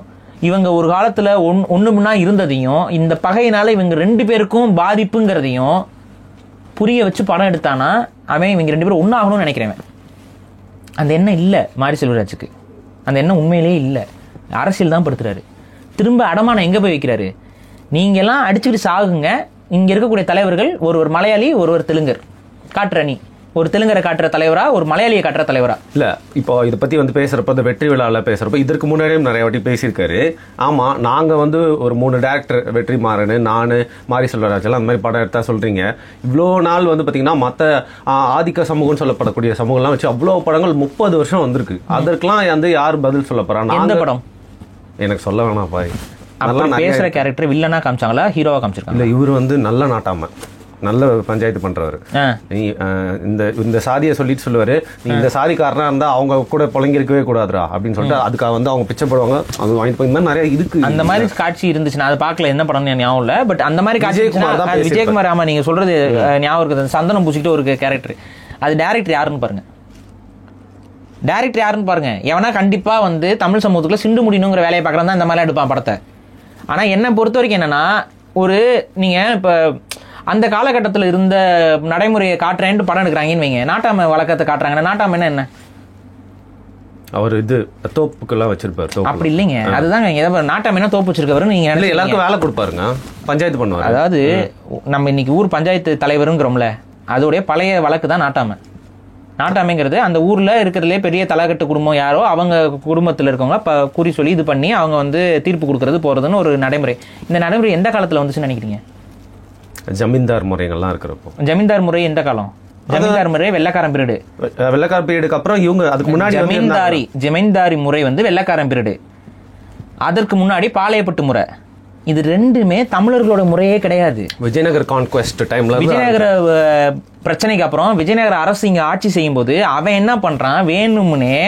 இவங்க ஒரு காலத்துல ஒண்ணு முன்னா இருந்ததையும், இந்த பகையினால இவங்க 2 பேருக்கும் பாதிப்புங்கிறதையும் புரிய வச்சு படம் எடுத்தானா அவன் இவங்க 2 பேரும் ஒன்னாகணும்னு நினைக்கிறவன். அந்த எண்ணம் இல்லை மாரி செல்வராஜுக்கு. அந்த எண்ணம் உண்மையிலேயே இல்லை. அரசியல் தான் படுத்துறாரு. திரும்ப அடமானம் எங்க போய் வைக்கிறாரு? நீங்க எல்லாம் அடிச்சுக்கிட்டு சாகுங்க, இங்க இருக்கக்கூடிய தலைவர்கள் ஒரு மலையாளி ஒரு தெலுங்கர் காட்டுற நீ ஒரு தெலுங்கரை காட்டுற தலைவரா ஒரு மலையாளியை காட்டுற தலைவரா? இல்ல இப்போ இதை பத்தி வந்து பேசுறப்ப இந்த வெற்றி விழாவில் பேசுறப்ப இதற்கு முன்னாடியும் நிறைய வாட்டி பேசியிருக்காரு. ஆமா, நாங்க வந்து ஒரு 3 டேரக்டர், வெற்றிமாறன், நானு, மாரி செல்வராஜ் எல்லாம் அந்த மாதிரி படம் எடுத்தா சொல்றீங்க. இவ்வளோ நாள் வந்து பாத்தீங்கன்னா மற்ற ஆதிக்க சமூகம்னு சொல்லப்படக்கூடிய சமூகம்லாம் வச்சு அவ்வளோ படங்கள் 30 வருஷம் வந்திருக்கு. அதற்கெல்லாம் வந்து யார் பதில் சொல்ல போறாங்க? எந்த படம் எனக்கு சொல்ல வேணாம் பாய். பேசுற கேரக்டர் வில்லனா காமிச்சாங்களா ஹீரோவா காமிச்சிருக்காங்க? இல்ல, இவர் வந்து நல்ல நாட்டாம நல்ல பஞ்சாயத்து பண்றவர். இந்த சாதியை சொல்லிட்டு சொல்லுவாரு, நீ இந்த சாதிக்காரனா இருந்தா அவங்க கூட புலங்கிருக்கவே கூடாதுரா அப்படின்னு சொல்லிட்டு அதுக்காக வந்து அவங்க பிச்சை போடுவாங்க. அது வாங்கிட்டு போய் நிறைய இருக்கு. அந்த மாதிரி காட்சி இருந்துச்சு. நான் அதை பார்க்கல, என்ன படம் ஞாபகம் இல்ல. பட் அந்த மாதிரி காட்சி விஜயகுமார். ஆமா, நீங்க சொல்றது ஞாபகம் இருக்குது. சந்தனம் பூசிக்கிட்டு ஒரு கேரக்டர். அது டைரக்டர் யாருன்னு பாருங்க. எவனா கண்டிப்பா வந்து தமிழ் சமூகத்துக்குள்ள சிண்டு முடியணுங்கிற வேலையை பார்க்கறதா தான் இந்த மாதிரி எடுப்பான் படத்தை. ஆனா என்ன பொறுத்த வரைக்கும் என்னன்னா, நீங்க இப்ப அந்த காலகட்டத்தில் இருந்த நடைமுறையை காட்டுறேன்ட்டு படம் எடுக்கிறாங்கன்னு வைங்க, நாட்டாமை வழக்கத்தை காட்டுறாங்கன்னா நாட்டாமை என்ன அவர் இது தோப்புக்கெல்லாம் வச்சிருப்பாரு. அப்படி இல்லைங்க, அதுதாங்க நாட்டாமை என்ன தோப்பு வச்சிருக்கவரு. நீங்க எல்லாருக்கும் வேலை கொடுப்பாருங்க, பஞ்சாயத்து பண்ணுவாரு. அதாவது நம்ம இன்னைக்கு ஊர் பஞ்சாயத்து தலைவருங்கிறோம்ல, அதோடைய பழைய வழக்கு தான் நாட்டாமை. நாட்டாமைங்கிறது அந்த ஊர்ல இருக்கிறதுலே பெரிய தலைக்கட்டு குடும்பம் யாரோ அவங்க குடும்பத்தில் இருக்கவங்க குறி சொல்லி இது பண்ணி அவங்க வந்து தீர்ப்பு கொடுக்கறது போறதுன்னு ஒரு நடைமுறை. இந்த நடைமுறை எந்த காலத்துல வந்துச்சுன்னு நினைக்கிறீங்க? ஜமீன்தார் முறைகள்லாம் இருக்கிறப்போ. ஜமீன்தார் முறை எந்த காலம்? ஜமீன்தார் முறை வெள்ளக்காரன் பீரியடு. வெள்ளக்காரன் பீரியடுக்கு அப்புறம் இவங்க அதுக்கு முன்னாடி ஜமீன்தாரி முறை வந்து வெள்ளக்காரன் பீரியடு. அதற்கு முன்னாடி பாளையப்பட்டு முறை. இது ரெண்டுமே தமிழர்களோட முறையே கிடையாது. விஜயநகர் கான்குவெஸ்ட் டைம்ல, விஜயநகர பிரச்சனைக்கு அப்புறம் விஜயநகர அரசு இங்க ஆட்சி செய்யும் போது அவன் என்ன பண்றான், வேணும்னே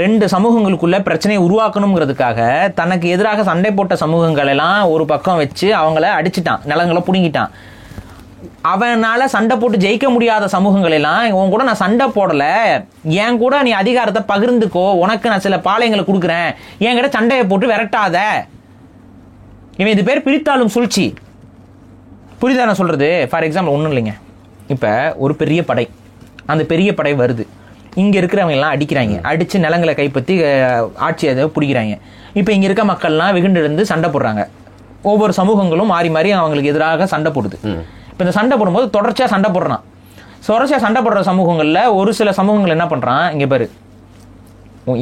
2 சமூகங்களுக்குள்ள பிரச்சனையை உருவாக்கணுங்கிறதுக்காக தனக்கு எதிராக சண்டை போட்ட சமூகங்கள் எல்லாம் ஒரு பக்கம் வச்சு அவங்கள அடிச்சுட்டான், நிலங்களை புடுங்கிட்டான். அவனால சண்டை போட்டு ஜெயிக்க முடியாத சமூகங்கள் எல்லாம், உன் கூட நான் சண்டை போடல, என் கூட நீ அதிகாரத்தை பகிர்ந்துக்கோ, உனக்கு நான் சில பாளையங்களை கொடுக்குறேன், என்கிட்ட சண்டையை போட்டு விரட்டாத. இவன் இது பேர் பிரித்தாளும் சூழ்ச்சி. புரியுதா நான் சொல்றது? ஃபார் எக்ஸாம்பிள் ஒன்றும் இல்லைங்க, இப்போ ஒரு பெரிய படை, அந்த பெரிய படை வருது, இங்கே இருக்கிறவங்க எல்லாம் அடிக்கிறாங்க, அடித்து நிலங்களை கைப்பற்றி ஆட்சி அதை பிடிக்கிறாங்க. இப்போ இங்கே இருக்க மக்கள்லாம் வெகுண்டிருந்து சண்டை போடுறாங்க. ஒவ்வொரு சமூகங்களும் மாறி மாறி அவங்களுக்கு எதிராக சண்டை போடுது. இப்போ இந்த சண்டை போடும்போது தொடர்ச்சியாக சண்டை போடுற சமூகங்களில் ஒரு சில சமூகங்கள் என்ன பண்ணுறான், இங்கே பாரு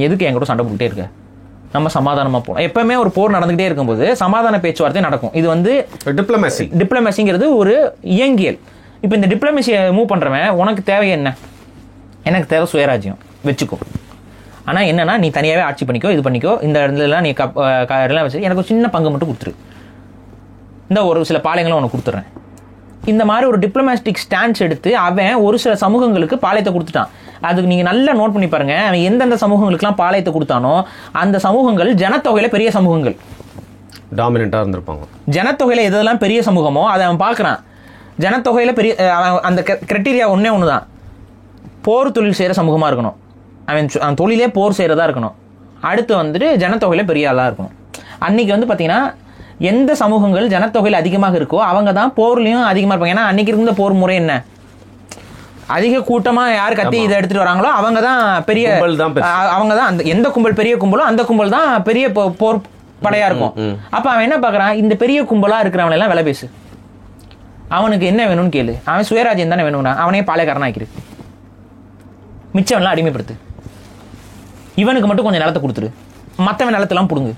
எதுக்கு என் கூட சண்டை போட்டுட்டே இருக்க, நம்ம சமாதானமாக போகணும். எப்பவுமே ஒரு போர் நடந்துகிட்டே இருக்கும்போது சமாதான பேச்சுவார்த்தை நடக்கும். இது வந்து டிப்ளமேசிங்கிறது ஒரு இயங்கியல். இப்போ இந்த டிப்ளமேசியை மூவ் பண்ணுறவன், உனக்கு தேவை என்ன, எனக்கு தேவை சுயராஜ்யம் வச்சுக்கோ, ஆனால் என்னன்னா நீ தனியாகவே ஆட்சி பண்ணிக்கோ, இது பண்ணிக்கோ, இந்த இடத்துலலாம் நீ எல்லாம் வச்சு எனக்கு ஒரு சின்ன பங்கு மட்டும் கொடுத்துரு, இந்த ஒரு சில பாளையங்களும் உனக்கு கொடுத்துட்றேன். இந்த மாதிரி ஒரு டிப்ளமேட்டிக் ஸ்டாண்ட்ஸ் எடுத்து அவன் ஒரு சில சமூகங்களுக்கு பாளையத்தை கொடுத்துட்டான். அதுக்கு நீங்கள் நல்லா நோட் பண்ணி பாருங்க, அவன் எந்தெந்த சமூகங்களுக்குலாம் பாளையத்தை கொடுத்தானோ அந்த சமூகங்கள் ஜனத்தொகையில பெரிய சமூகங்கள், டாமினண்டாக இருந்திருப்பாங்க. ஜனத்தொகையில எதெல்லாம் பெரிய சமூகமோ அதை அவன் பார்க்குறான். ஜனத்தொகையில பெரிய அந்த கிரைட்டீரியா ஒன்னே தான், போர் தொழில் செய்கிற சமூகமாக இருக்கணும், அவன் தொழிலே போர் செய்கிறதா இருக்கணும். அடுத்து வந்துட்டு ஜனத்தொகையில் பெரிய ஆளாக இருக்கணும். அன்னைக்கு வந்து பார்த்தீங்கன்னா எந்த சமூகங்கள் ஜனத்தொகையில் அதிகமாக இருக்கோ அவங்க தான் போர்லையும் அதிகமாக இருப்பாங்க. ஏன்னா அன்னைக்கு இருந்த போர் முறை என்ன, அதிக கூட்டமாக யார் கத்தி இதை எடுத்துகிட்டு வராங்களோ அவங்க தான் பெரிய, அவங்க தான் அந்த எந்த கும்பல் பெரிய கும்பலோ அந்த கும்பல் தான் பெரிய போர் படையாக இருக்கும். அப்போ அவன் என்ன பார்க்குறான், இந்த பெரிய கும்பலாக இருக்கிறவனெல்லாம் விலை பேசு, அவனுக்கு என்ன வேணும்னு கேளு, அவன் சுயராஜ்யம் தானே வேணும்னா அவனே பாளையக்காரனா ஆக்கிரு, மிச்சவன்லாம் அடிமைப்படுத்து, இவனுக்கு மட்டும் கொஞ்சம் நிலத்தை கொடுத்துரு, மற்றவன் நிலத்தெல்லாம் பிடுங்கு.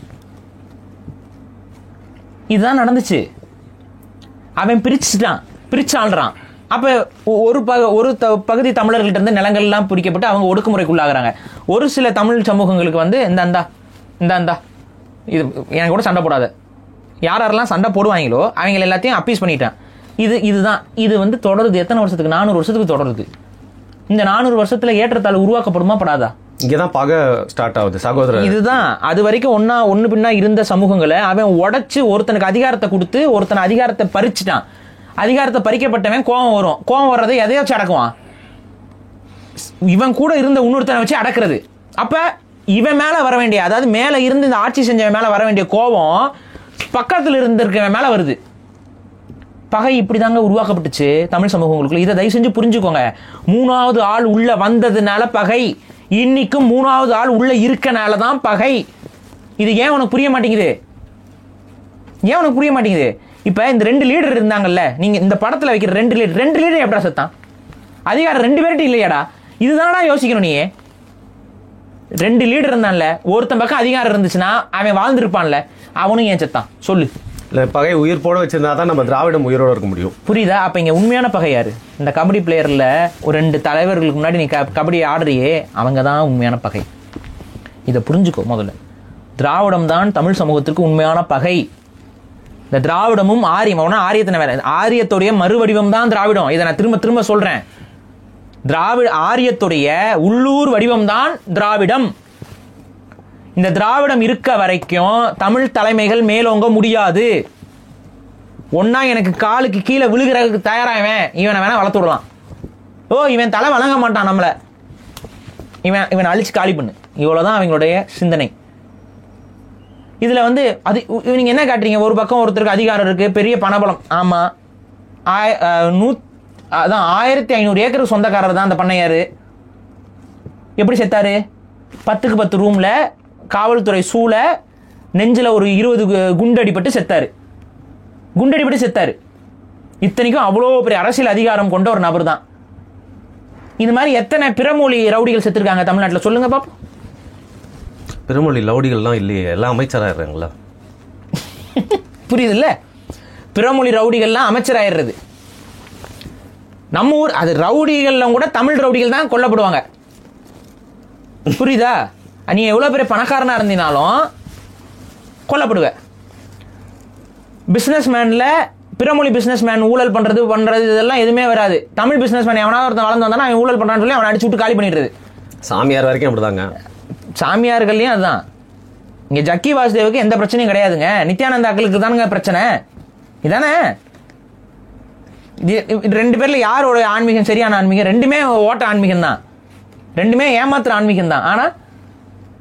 இதுதான் நடந்துச்சு. அவன் பிரிச்சு ஆள்றான். அப்போ ஒரு பகுதி தமிழர்கள்ட்ட இருந்து நிலங்கள்லாம் பிரிக்கப்பட்டு அவங்க ஒடுக்குமுறைக்குள்ளாகிறாங்க. ஒரு சில தமிழ் சமூகங்களுக்கு வந்து இந்தா இது எனக்கு கூட சண்டை போடாத, யாரெல்லாம் சண்டை போடுவாங்களோ அவங்க எல்லாத்தையும் அப்பீஸ் பண்ணிட்டான். இதுதான் இது வந்து தொடருது. எத்தனை வருஷத்துக்கு? 400 வருஷத்துக்கு தொடருது. இந்த 400 வருஷத்துல ஏற்றத்தாழ்வு உருவாக்கப்படுமா படாதா? இங்கதான் பகை ஸ்டார்ட் ஆகுது சகோதரர். இதுதான் அது வரைக்கும் ஒன்னு பின்னா இருந்த சமூகங்களை அவன் உடைச்சு ஒருத்தனுக்கு அதிகாரத்தை கொடுத்து ஒருத்தனை அதிகாரத்தை பறிச்சுட்டான். அதிகாரத்தை பறிக்கப்பட்டவன் கோபம் வரும். கோபம் வர்றதை எதையாச்சும் அடக்குவான். இவன் கூட இருந்த இன்னொருத்தனை வச்சு அடக்குறது. அப்ப இவன் மேல வர வேண்டிய, அதாவது மேல இருந்து இந்த ஆட்சி செஞ்சவன் மேல வர வேண்டிய கோபம் பக்கத்துல இருந்திருக்கவன் மேல வருது. பகை இப்படிதாங்க உருவாக்கப்பட்டுச்சு தமிழ் சமூகங்களுக்குள்ள. இதை தயவு செஞ்சு புரிஞ்சுக்கோங்க. 3வது ஆள் உள்ள வந்ததுனால பகை, இன்னைக்கும் 3வது ஆள் உள்ள இருக்கனாலதான் பகை. இது ஏன் உனக்கு புரிய மாட்டேங்குது? இப்போ இந்த 2 லீடர் இருந்தாங்கல்ல, நீங்கள் இந்த படத்தில் வைக்கிற 2 லீடர் எப்படா செத்தான்? அதிகாரம் 2 பேர்கிட்ட இல்லையாடா? இதுதானடா யோசிக்கணும். நீ 2 லீடர் இருந்தான்ல, ஒருத்தன் பக்கம் அதிகாரம் இருந்துச்சுன்னா அவன் வாழ்ந்துருப்பான்ல, அவனும் ஏன் செத்தான் சொல்லு? இல்லை, பகை உயிர் போட வச்சிருந்தா தான் நம்ம திராவிடம் உயிரோட இருக்க முடியும். புரியுதா? அப்போ இங்கே உண்மையான பகை யாரு? இந்த கபடி பிளேயரில் ஒரு 2 தலைவர்களுக்கு முன்னாடி நீ கபடி ஆடுறியே, அவங்க தான் உண்மையான பகை. இதை புரிஞ்சுக்கோ. முதல்ல திராவிடம் தான் தமிழ் சமூகத்திற்கு உண்மையான பகை. இந்த திராவிடமும் ஆரியத்தின வேலை, ஆரியத்துடைய மறுவடிவம் தான் திராவிடம். இதை நான் திரும்ப திரும்ப சொல்றேன். ஆரியத்துடைய உள்ளூர் வடிவம் தான் திராவிடம். இந்த திராவிடம் இருக்க வரைக்கும் தமிழ் தலைமைகள் மேலோங்க முடியாது. ஒன்னா எனக்கு காலுக்கு கீழே விழுகிறதுக்கு தயாராகவன் இவனை வேணா வளர்த்து விடலாம். இவன் தலை வழங்க மாட்டான், நம்மள இவன் அழிச்சு காலி பண்ணு. இவ்வளவுதான் அவங்களுடைய சிந்தனை. இதுல அது நீங்க என்ன காட்டுறீங்க? ஒரு பக்கம் ஒருத்தருக்கு அதிகாரம் இருக்கு, பெரிய பணபலம். ஆமா, அதான் 1500 ஏக்கருக்கு சொந்தக்காரர் தான் அந்த பண்ணையாரு. எப்படி செத்தாரு? 10க்கு 10 ரூம்ல காவல்துறை சூழ நெஞ்சில ஒரு 20 குண்டடிப்பட்டு செத்தாரு. இத்தனைக்கும் அவ்வளோ பெரிய அரசியல் அதிகாரம் கொண்ட ஒரு நபர் தான். இது மாதிரி எத்தனை பிறமொழி ரவுடிகள் செத்துருக்காங்க தமிழ்நாட்டில்? சொல்லுங்க பாப்போம். பிறமொழி ரவுடிகள்லாம் இல்லையே, எல்லாம் அமைச்சராகிறாங்களா? புரியுது இல்ல? பிறமொழி ரவுடிகள்லாம் அமைச்சராயிடுறது. நம்ம ஊர் அது ரவுடிகள்ல கூட தமிழ் ரவுடிகள் தான் கொல்லப்படுவாங்க. புரியுதா? நீ எவ்வளவு பெரிய பணக்காரனா இருந்தினாலும் கொல்லப்படுவ. பிசினஸ் மேன்ல பிறமொழி பிசினஸ் மேன் ஊழல் பண்றது இதெல்லாம் எதுவுமே வராது. தமிழ் பிசினஸ் மேன் எவனாவது ஒருத்தன் வளர்ந்து வந்தானா அவன் ஊழல் பண்றான்னு சொல்லி அவனை அடிச்சு விட்டு காலி பண்ணிடுறது. சாமியார் வரைக்கும் அப்படிதாங்க. சாமியார்கள்லையும் அதுதான். இங்க ஜக்கி வாசுதேவுக்கு எந்த பிரச்சனையும் கிடையாதுங்க. நித்யானந்தாக்களுக்கு தானுங்க பிரச்சனை. இதானே? 2 பேர்ல யாரோட ஆன்மீகம் சரியான ஆன்மீகம்? 2மே ஓட்ட ஆன்மீகம் தான், 2மே ஏமாத்துற ஆன்மீகம் தான். ஆனா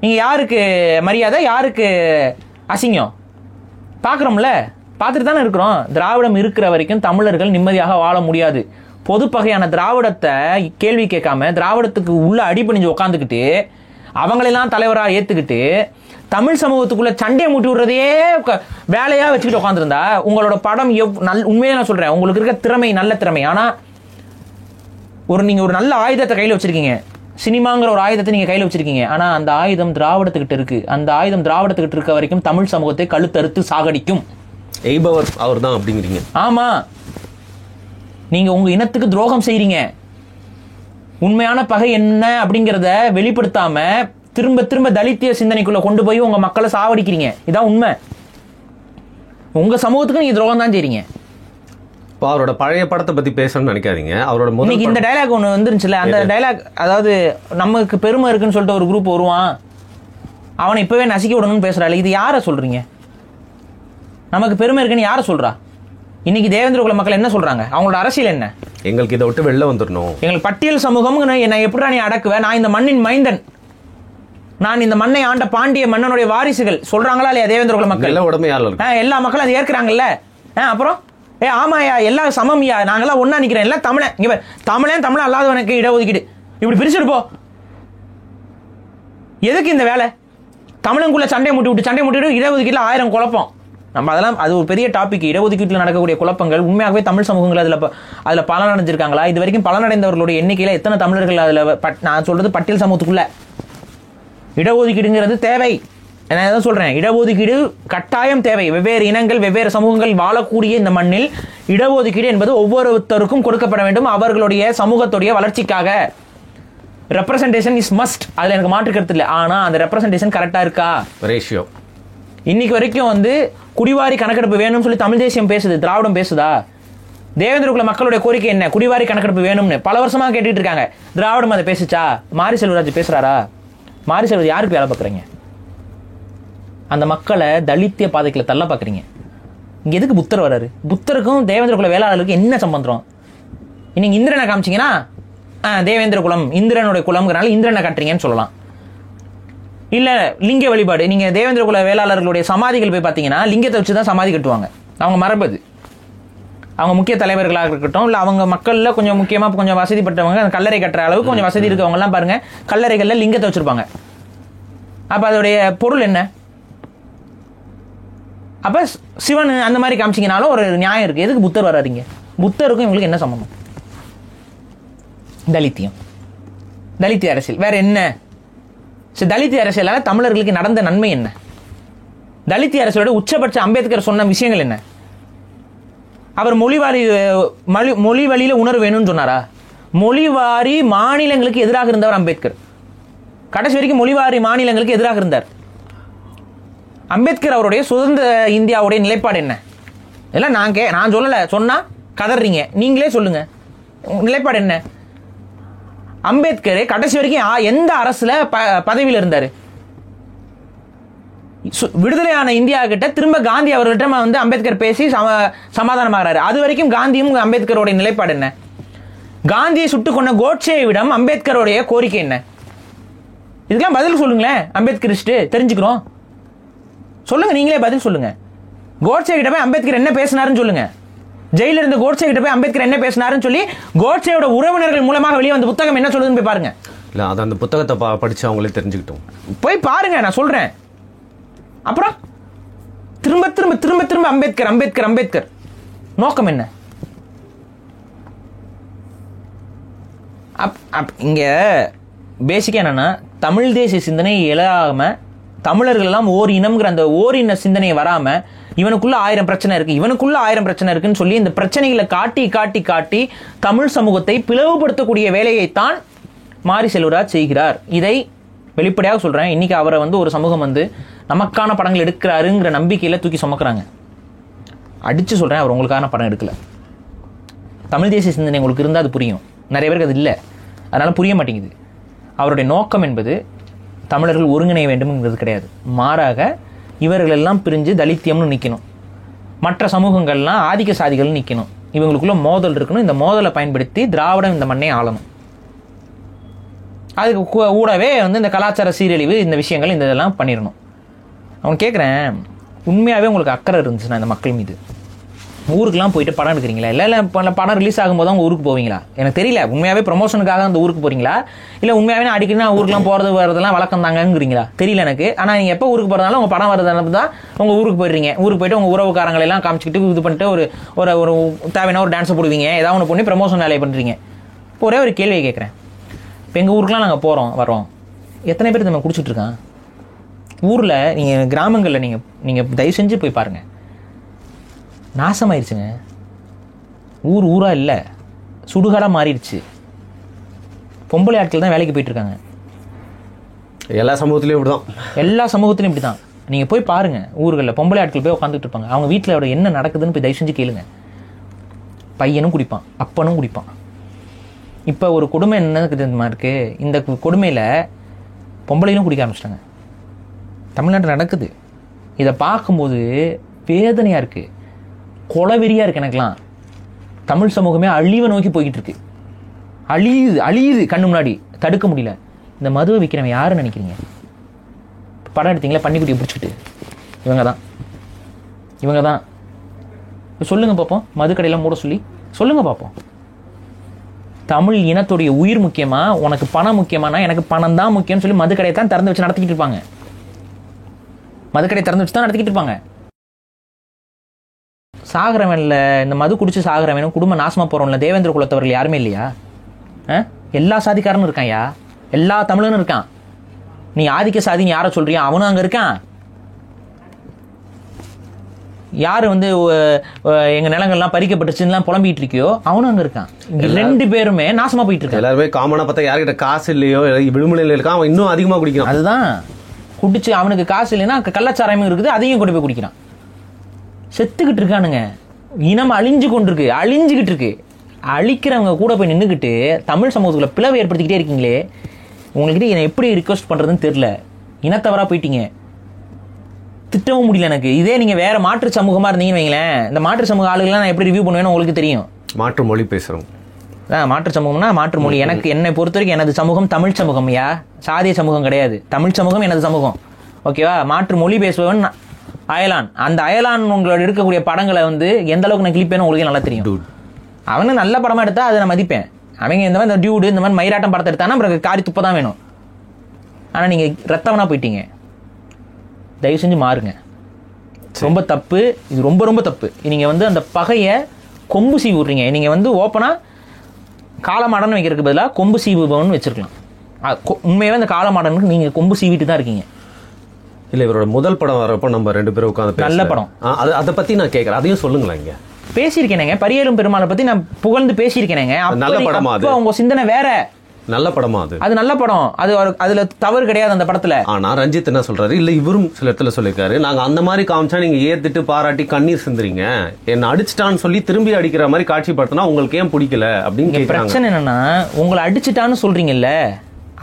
நீங்க யாருக்கு மரியாதை, யாருக்கு அசிங்கம் பாக்குறோம்ல, பார்த்துட்டு தானே இருக்கிறோம். திராவிடம் இருக்கிற வரைக்கும் தமிழர்கள் நிம்மதியாக வாழ முடியாது. பொதுப்பகையான திராவிடத்தை கேள்வி கேட்காம திராவிடத்துக்கு உள்ள அடிபணிஞ்சு உட்காந்துக்கிட்டு அவங்களெல்லாம் தலைவராக ஏத்துக்கிட்டு தமிழ் சமூகத்துக்குள்ள சண்டையை மூட்டி விடுறதையே வேலையா வச்சுக்கிட்டு உட்காந்துருந்தா உங்களோட படம் உண்மையை நான் சொல்றேன், உங்களுக்கு இருக்க திறமை நல்ல திறமை. ஆனா நீங்க ஒரு நல்ல ஆயுதத்தை கையில வச்சிருக்கீங்க, சினிமாங்கிற ஒரு ஆயுதத்தை நீங்க கையில வச்சிருக்கீங்க. ஆனா அந்த ஆயுதம் திராவிடத்துக்கிட்ட இருக்கு. அந்த ஆயுதம் திராவிடத்துக்கிட்ட இருக்க வரைக்கும் தமிழ் சமூகத்தை கழுத்தறுத்து சாகடிக்கும். எய்பவர் அவர் தான் அப்படிங்கிறீங்க? ஆமா, நீங்க உங்க இனத்துக்கு துரோகம் செய்றீங்க. உண்மையான பகை என்ன அப்படிங்கிறத வெளிப்படுத்தாம திரும்ப திரும்ப தலித்திய சிந்தனைக்குள்ள கொண்டு போய் உங்க மக்களை சாவடிக்கிறீங்க. இதான் உண்மை. உங்க சமூகத்துக்கு நீங்க துரோகம் தான் செய்றீங்க. அவரோட பழைய படத்தை பத்தி பேசணும்னு நினைக்காதீங்க. அவரோட முதல் இந்த டைலாக் ஒன்று வந்துருச்சுல, அந்த டைலாக் அதாவது நமக்கு பெருமை இருக்குன்னு சொல்லிட்டு ஒரு குரூப் வருவான், அவனை இப்பவே நசுக்கி விடணும்னு பேசுறாள். இது யாரை சொல்றீங்க? நமக்கு பெருமை இருக்குன்னு யாரை சொல்றா? இன்னைக்கு தேவேந்திர குல மக்கள் என்ன சொல்றாங்க? அவங்களோட அரசியல் என்ன? எங்களுக்கு இதை விட்டு வெளில வந்துடணும், எங்களுக்கு பட்டியல் சமூகம், என்ன எப்படா நீ அடக்குவேன்? நான் இந்த மண்ணின் மைந்தன், நான் இந்த மண்ணை ஆண்ட பாண்டிய மன்னனுடைய வாரிசுகள் சொல்றாங்களா இல்லையா தேவேந்திர குல மக்கள்? எல்லா மக்களும் அதை ஏற்கிறாங்கல்ல. அப்புறம் ஆமாயா, எல்லாம் சமம்யா, நாங்கெல்லாம் ஒன்னா நிக்கிறேன், எல்லாம் தமிழன். இங்க தமிழன் தமிழ் அல்லாதவனுக்கு இடஒதுக்கீடு இப்படி பிரிச்சிருப்போ. எதுக்கு இந்த வேலை? தமிழங்குள்ள சண்டை முட்டிவிட்டு இடஒதுக்கீட்டுல 1000 குழப்பம். நம்ம அதெல்லாம் அது ஒரு பெரிய டாபிக். இடஒதுக்கீட்டில் நடக்கக்கூடிய குழப்பங்கள் உண்மையாகவே தமிழ் சமூகங்கள் அதில் பலனடைஞ்சிருக்காங்களா? இது வரைக்கும் பலனடைந்தவர்களுடைய எண்ணிக்கையில் எத்தனை தமிழர்கள் அதில் நான் சொல்றது பட்டியல் சமூகத்துக்குள்ள இடஒதுக்கீடுங்கிறது தேவை. நான் எதாவது சொல்றேன், இடஒதுக்கீடு கட்டாயம் தேவை. வெவ்வேறு இனங்கள் வெவ்வேறு சமூகங்கள் வாழக்கூடிய இந்த மண்ணில் இடஒதுக்கீடு என்பது ஒவ்வொருத்தருக்கும் கொடுக்கப்பட வேண்டும், அவர்களுடைய சமூகத்துடைய வளர்ச்சிக்காக. ரெப்ரசன்டேஷன் இஸ் மஸ்ட், அதுல எனக்கு மாற்று கருத்து இல்லை. ஆனா அந்த ரெப்ரசன்டேஷன் கரெக்டா இருக்கா? ரேஷியோ இன்னைக்கு வரைக்கும் குடிவாரி கணக்கெடுப்பு வேணும்னு சொல்லி தமிழ் தேசியம் பேசுது, திராவிடம் பேசுதா? தேவேந்திர குல மக்களுடைய கோரிக்கை என்ன? குடிவாரி கணக்கெடுப்பு வேணும்னு பல வருஷமா கேட்டுட்டு இருக்காங்க. திராவிடம் அதை பேசுச்சா? மாரி செல்வராஜ் பேசுறாரா? மாரி செல்வராஜ் யாருக்கு வேலை பார்க்குறீங்க? அந்த மக்களை தலித்திய பாதைக்குள்ள தள்ள பார்க்குறீங்க. இங்க எதுக்கு புத்தர் வராரு? புத்தருக்கும் தேவேந்திர குல வேளாளர்களுக்கு என்ன சம்பந்தம்? இன்னைக்கு இந்திரனை காமிச்சிங்கன்னா தேவேந்திர குலம் இந்திரனுடைய குலம்ங்கிறனால இந்திரனை காட்டுறீங்கன்னு சொல்லலாம். இல்ல லிங்க வழிபாடு, நீங்க தேவேந்திர குல வேளாளர்களுடைய சமாதிகள் போய் பார்த்தீங்கன்னா லிங்கத்தை வச்சுதான் சமாதி கட்டுவாங்க. அவங்க மரபது. அவங்க முக்கிய தலைவர்களாக இருக்கட்டும், இல்ல அவங்க மக்கள்ல கொஞ்சம் முக்கியமா கொஞ்சம் வசதிப்பட்டவங்க கல்லறை கட்டுற அளவுக்கு கொஞ்சம் வசதி இருக்கவங்க எல்லாம் பாருங்க, கல்லறைகள்ல லிங்கத்தை வச்சிருப்பாங்க. அப்ப அதோடைய பொருள் என்ன? அப்போ சிவன் அந்த மாதிரி காமிச்சிங்கனாலும் ஒரு நியாயம் இருக்குது. எதுக்கு புத்தர் வராதிங்க? புத்தருக்கும் இவங்களுக்கு என்ன சம்பந்தம்? தலித்தியம், தலித்திய அரசியல் வேற என்ன? சரி, தலித்திய அரசியலால் தமிழர்களுக்கு நடந்த நன்மை என்ன? தலித்திய அரசியலோட உச்சபட்ச அம்பேத்கர் சொன்ன விஷயங்கள் என்ன? அவர் மொழி வழியில் உணர்வு வேணும்னு சொன்னாரா? மொழிவாரி மாநிலங்களுக்கு எதிராக இருந்தவர் அம்பேத்கர். கடைசி வரைக்கும் மொழிவாரி மாநிலங்களுக்கு எதிராக இருந்தார். அம்பேத்கர் அவருடைய சுதந்திர இந்தியாவுடைய நிலைப்பாடு என்ன? இதெல்லாம் நான் சொல்லலை, சொன்னா கதறீங்க. நீங்களே சொல்லுங்க நிலைப்பாடு என்ன. அம்பேத்கர் கடைசி வரைக்கும் எந்த அரசுல பதவியில் இருந்தாரு? விடுதலையான இந்தியா கிட்ட திரும்ப காந்தி அவர்கிட்ட வந்து அம்பேத்கர் பேசி சமாதானமாகறாரு. அது வரைக்கும் காந்தியும் அம்பேத்கருடைய நிலைப்பாடு என்ன? காந்தியை சுட்டுக் கொண்ட கோட்சேவிடம் அம்பேத்கருடைய கோரிக்கை என்ன? இதுக்கெல்லாம் பதில் சொல்லுங்களேன். அம்பேத்கரிஸ்ட் தெரிஞ்சுக்கிறோம். சொல்லுங்க, நீங்களே பதில் சொல்லுங்க. கோட்சே கிட்ட போய் அம்பேத்கர் என்ன பேசினாருன்னு சொல்லுங்க. ஜெயில இருந்த கோட்சே கிட்ட போய் அம்பேத்கர் என்ன பேசினாருன்னு சொல்லி கோட்சேயோட உறவினர்கள் மூலமாக வெளியே வந்த புத்தகம் என்ன சொல்லுதுன்னு போய் பாருங்க. இல்ல, அது அந்த புத்தகத்தை படிச்சு அவங்களே தெரிஞ்சுக்கிட்டோம். போய் பாருங்க, நான் சொல்றேன். அப்புறம் திரும்ப திரும்ப திரும்ப திரும்ப அம்பேத்கர் அம்பேத்கர் அம்பேத்கர். நோக்கம் என்ன? இங்க பேசிக்கா என்னன்னா, தமிழ் தேசிய சிந்தனை எழாம, தமிழர்கள் எல்லாம் ஓர் இனம்ங்கிற அந்த ஓரின சிந்தனையை வராம, இவனுக்குள்ள 1000 பிரச்சனை இருக்கு, இவனுக்குள்ள 1000 பிரச்சனை இருக்குன்னு சொல்லி இந்த பிரச்சனைகளை காட்டி காட்டி காட்டி தமிழ் சமூகத்தை பிளவுபடுத்தக்கூடிய வேலையைத்தான் மாரி செல்வராஜ் செய்கிறார். இதை வெளிப்படையாக சொல்றேன். இன்னைக்கு அவரை வந்து ஒரு சமூகம் வந்து நமக்கான படங்கள் எடுக்கிறாருங்கிற நம்பிக்கையில தூக்கி சுமக்கிறாங்க. அடிச்சு சொல்றேன், அவர் உங்களுக்கான படம் எடுக்கல. தமிழ் தேசிய சிந்தனை உங்களுக்கு இருந்தால் அது புரியும். நிறைய பேருக்கு அது இல்லை, அதனால புரிய மாட்டேங்குது. அவருடைய நோக்கம் என்பது தமிழர்கள் ஒருங்கிணைய வேண்டும்ங்கிறது கிடையாது. மாறாக இவர்கள் எல்லாம் பிரிஞ்சு தலித்தியம்னு நிற்கணும், மற்ற சமூகங்கள்லாம் ஆதிக்க சாதிகள் நிற்கணும், இவங்களுக்குள்ள மோதல் இருக்கணும். இந்த மோதலை பயன்படுத்தி திராவிடம் இந்த மண்ணை ஆளணும். அதுக்கு கூடவே வந்து இந்த கலாச்சார சீரழிவு, இந்த விஷயங்கள், இந்த இதெல்லாம் பண்ணிடணும். அவன் கேட்குறேன், உண்மையாகவே உங்களுக்கு அக்கறை இருந்துச்சுன்னா இந்த மக்கள் மீது, ஊருக்குலாம் போயிட்டு படம் எடுக்கிறீங்களா? இல்லை படம் ரிலீஸ் ஆகும்போது அவங்க ஊருக்கு போவீங்களா? எனக்கு தெரியல. உண்மையாகவே ப்ரொமோஷனுக்காக அந்த ஊருக்கு போகிறீங்களா, இல்லை உண்மையாகவே அடிக்கடி நான் ஊருக்குலாம் போகிறது வரதெல்லாம் வழக்கம் தாங்கங்கிறீங்களா? தெரியல எனக்கு. ஆனால் நீங்கள் எப்போ ஊருக்கு போகிறதாலும் உங்கள் படம் வரதுனால தான் உங்கள் ஊருக்கு போயிடுறீங்க. ஊருக்கு போயிட்டு உங்கள் உறவுக்காரங்களெல்லாம் காமிச்சிக்கிட்டு இது பண்ணிட்டு ஒரு ஒரு தேவையான ஒரு டான்ஸை போடுவீங்க, ஏதாவது ஒன்று பண்ணி ப்ரமோஷன் வேலையை பண்ணுறீங்க. இப்போ ஒரே ஒரு கேள்வியை கேட்குறேன். இப்போ எங்கள் ஊருக்குலாம் நாங்கள் வரோம், எத்தனை பேர் நம்ம குடிச்சிட்ருக்கான்? ஊரில் நீங்கள் கிராமங்களில் நீங்கள் தயவு செஞ்சு போய் பாருங்கள், நாசமாயிருச்சுங்க. ஊராக இல்லை, சுடுகாடாக மாறிடுச்சு. பொம்பளை ஆட்கள் தான் வேலைக்கு போயிட்டுருக்காங்க. எல்லா சமூகத்திலையும் இப்படி தான், எல்லா சமூகத்திலையும் இப்படி தான். நீங்கள் போய் பாருங்கள், ஊர்களில் பொம்பளை ஆட்கள் போய் உட்காந்துட்டு இருப்பாங்க. அவங்க வீட்டில் என்ன நடக்குதுன்னு போய் தயவு செஞ்சு கேளுங்க. பையனும் குடிப்பான், அப்பனும் குடிப்பான். இப்போ ஒரு கொடுமை என்ன இருக்குது, இந்த கொடுமையில் பொம்பளையிலும் குடிக்க ஆரம்பிச்சிட்டாங்க. தமிழ்நாட்டில் நடக்குது. இதை பார்க்கும்போது வேதனையாக இருக்குது, கொலவெறியாக இருக்குது எனக்குலாம். தமிழ் சமூகமே அழிவை நோக்கி போய்கிட்டு இருக்கு. அழியுது கண்ணு முன்னாடி, தடுக்க முடியல. இந்த மதுவை விற்கிறவன் யாருன்னு நினைக்கிறீங்க? படம் எடுத்தீங்களா பன்னிக்குட்டியை பிடிச்சிக்கிட்டு? இவங்க தான். சொல்லுங்க பார்ப்போம், மது கடையெல்லாம் மூட சொல்லி சொல்லுங்க பார்ப்போம். தமிழ் இனத்துடைய உயிர் முக்கியமா, உனக்கு பணம் முக்கியமானா எனக்கு பணம் தான் முக்கியம்னு சொல்லி மது கடையை தான் திறந்து வச்சு நடத்திக்கிட்டு இருப்பாங்க. மது கடையை திறந்து வச்சு தான் நடத்திக்கிட்டு இருப்பாங்க. சாகரவன்ல இந்த மது குடிச்சு சாகரவனும் குடும்ப நாசமா போறவன்ல தேவேந்திர குலத்தவர்கள் யாருமே இல்லையா? எல்லா சாதிக்காரனும் இருக்கான்யா, எல்லா தமிழனும் இருக்கான். நீ ஆதிக்க சாதின்னு யாரை சொல்றியா? அவனும் அங்க இருக்கான். யாரு வந்து எங்க நிலங்கள்லாம் பறிக்கப்பட்டுச்சுன்னு புலம்பிட்டு இருக்கியோ அவனும் அங்க இருக்கான். ரெண்டு பேருமே நாசமா போயிட்டு இருக்காங்க. எல்லாருமே காமனா பார்த்தா யார்கிட்ட காசு இல்லையோ விடுமுறையில் இருக்கான், அவன் இன்னும் அதிகமா குடிக்கிறான். அதுதான் குடிச்சு அவனுக்கு காசு இல்லைன்னா கள்ளச்சாராயமும் இருக்குது, அதையும் கொண்டு போய் குடிக்கிறான். செத்துக்கிட்டு இருக்கானுங்க. இனம் அழிஞ்சுக்கிட்டு இருக்கு. அழிக்கிறவங்க கூட போய் நின்றுக்கிட்டு தமிழ் சமூகத்துக்குள்ள பிளவு ஏற்படுத்திக்கிட்டே இருக்கீங்களே. உங்கள்கிட்ட என்னை எப்படி ரிக்வெஸ்ட் பண்றதுன்னு தெரியல. இனத்தவரா போயிட்டீங்க, திட்டவும் முடியல எனக்கு. இதே நீங்க வேற மாற்று சமூகமா இருந்தீங்கன்னு வைங்களேன், இந்த மாற்று சமூக ஆளுகள்லாம் நான் எப்படி ரிவ்யூ பண்ணுவேன்னு உங்களுக்கு தெரியும். மாற்று மொழி பேசுறோம். மாற்று சமூகம்னா மாற்று மொழி. என்னை பொறுத்த வரைக்கும் எனது சமூகம் தமிழ் சமூகம். சாதிய சமூகம் கிடையாது. தமிழ் சமூகம் எனது சமூகம். ஓகேவா? மாற்று மொழி பேசுபவன் அயலான். அந்த அயலான் உங்களோட இருக்கக்கூடிய படங்களை வந்து எந்த அளவுக்கு நான் கிளிப்பேன்னு உங்களுக்கு நல்லா தெரியும். அவனு நல்ல படமா எடுத்தா அதை நான் மதிப்பேன். அவங்க இந்த மாதிரி இந்த டியூடு இந்த மாதிரி மயிராட்டம் படத்தை எடுத்தானா அப்புறம் காரி துப்ப தான் வேணும். ஆனா நீங்க ரத்தவனா போயிட்டீங்க. தயவு செஞ்சு மாறுங்க. ரொம்ப தப்பு. இது ரொம்ப ரொம்ப தப்பு. நீங்கள் வந்து அந்த பகையை கொம்பு சீவு விட்றீங்க. நீங்கள் வந்து ஓப்பனாக காலமாடன்னு வைக்கிறதுக்கு பதிலாக கொம்பு சீவுபவன் வச்சிருக்கலாம். உண்மையாகவே அந்த காலமாடனுக்கு நீங்கள் கொம்பு சீவிட்டு தான் இருக்கீங்க. இல்லை, இவரோட முதல் படம் வரப்போ நம்ம 2 பேரும் உட்காந்து நல்ல படம். அதை பற்றி நான் கேட்குறேன், அதையும் சொல்லுங்களேன். இங்கே பேசியிருக்கேனேங்க, பரியேறும் பெருமாளை பற்றி நான் புகழ்ந்து பேசியிருக்கேனேங்க. நல்ல படமா அது? உங்க சிந்தனை வேற. நல்ல படமா அது? அது நல்ல படம். அதுல தவறு கிடையாது அந்த படத்துல. ஆனா ரஞ்சித் என்ன சொல்றாரு, இல்ல இவரும் சில இடத்துல சொல்லிருக்காரு, நாங்க அந்த மாதிரி காமிச்சா நீங்க ஏத்துட்டு பாராட்டி கண்ணீர் சிந்துறீங்க, என்ன அடிச்சிட்டான்னு சொல்லி திரும்பி அடிக்கிற மாதிரி காட்சிப்படுத்தினா உங்களுக்கு ஏன் பிடிக்கல அப்படின்னு கேக்குறாங்க. பிரச்சனை என்னன்னா, உங்களை அடிச்சிட்டான்னு சொல்றீங்கல்ல,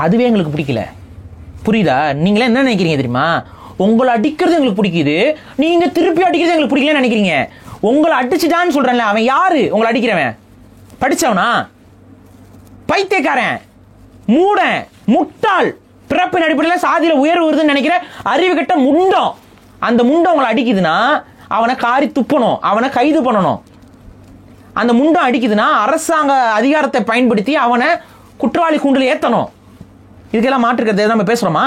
அதுவே எங்களுக்கு பிடிக்கல. புரியுதா? நீங்களே என்ன நினைக்கிறீங்க தெரியுமா? உங்களை அடிக்கிறது எங்களுக்கு பிடிக்குது, நீங்க திருப்பி அடிக்கிறது எங்களுக்கு பிடிக்கலன்னு நினைக்கிறீங்க. உங்களை அடிச்சுட்டான்னு சொல்றேன்ல, அவன் யாரு? உங்களை அடிக்கிறவன் படிச்சவனா? பைத்தியக்காரன், மூடன், முட்டாள், பிறப்பின் அடிப்படையில் சாதியில உயர்வு வருதுன்னு நினைக்கிற அறிவு கட்ட முண்டம். அந்த முண்டம் உங்களை அடிக்குதுன்னா அவனை காரி துப்பணும், அவனை கைது பண்ணணும். அந்த முண்டம் அடிக்குதுன்னா அரசாங்க அதிகாரத்தை பயன்படுத்தி அவனை குற்றவாளி கூண்டில் ஏத்தணும். இதுக்கெல்லாம் மாற்றுக்கிறது நம்ம பேசுறோமா?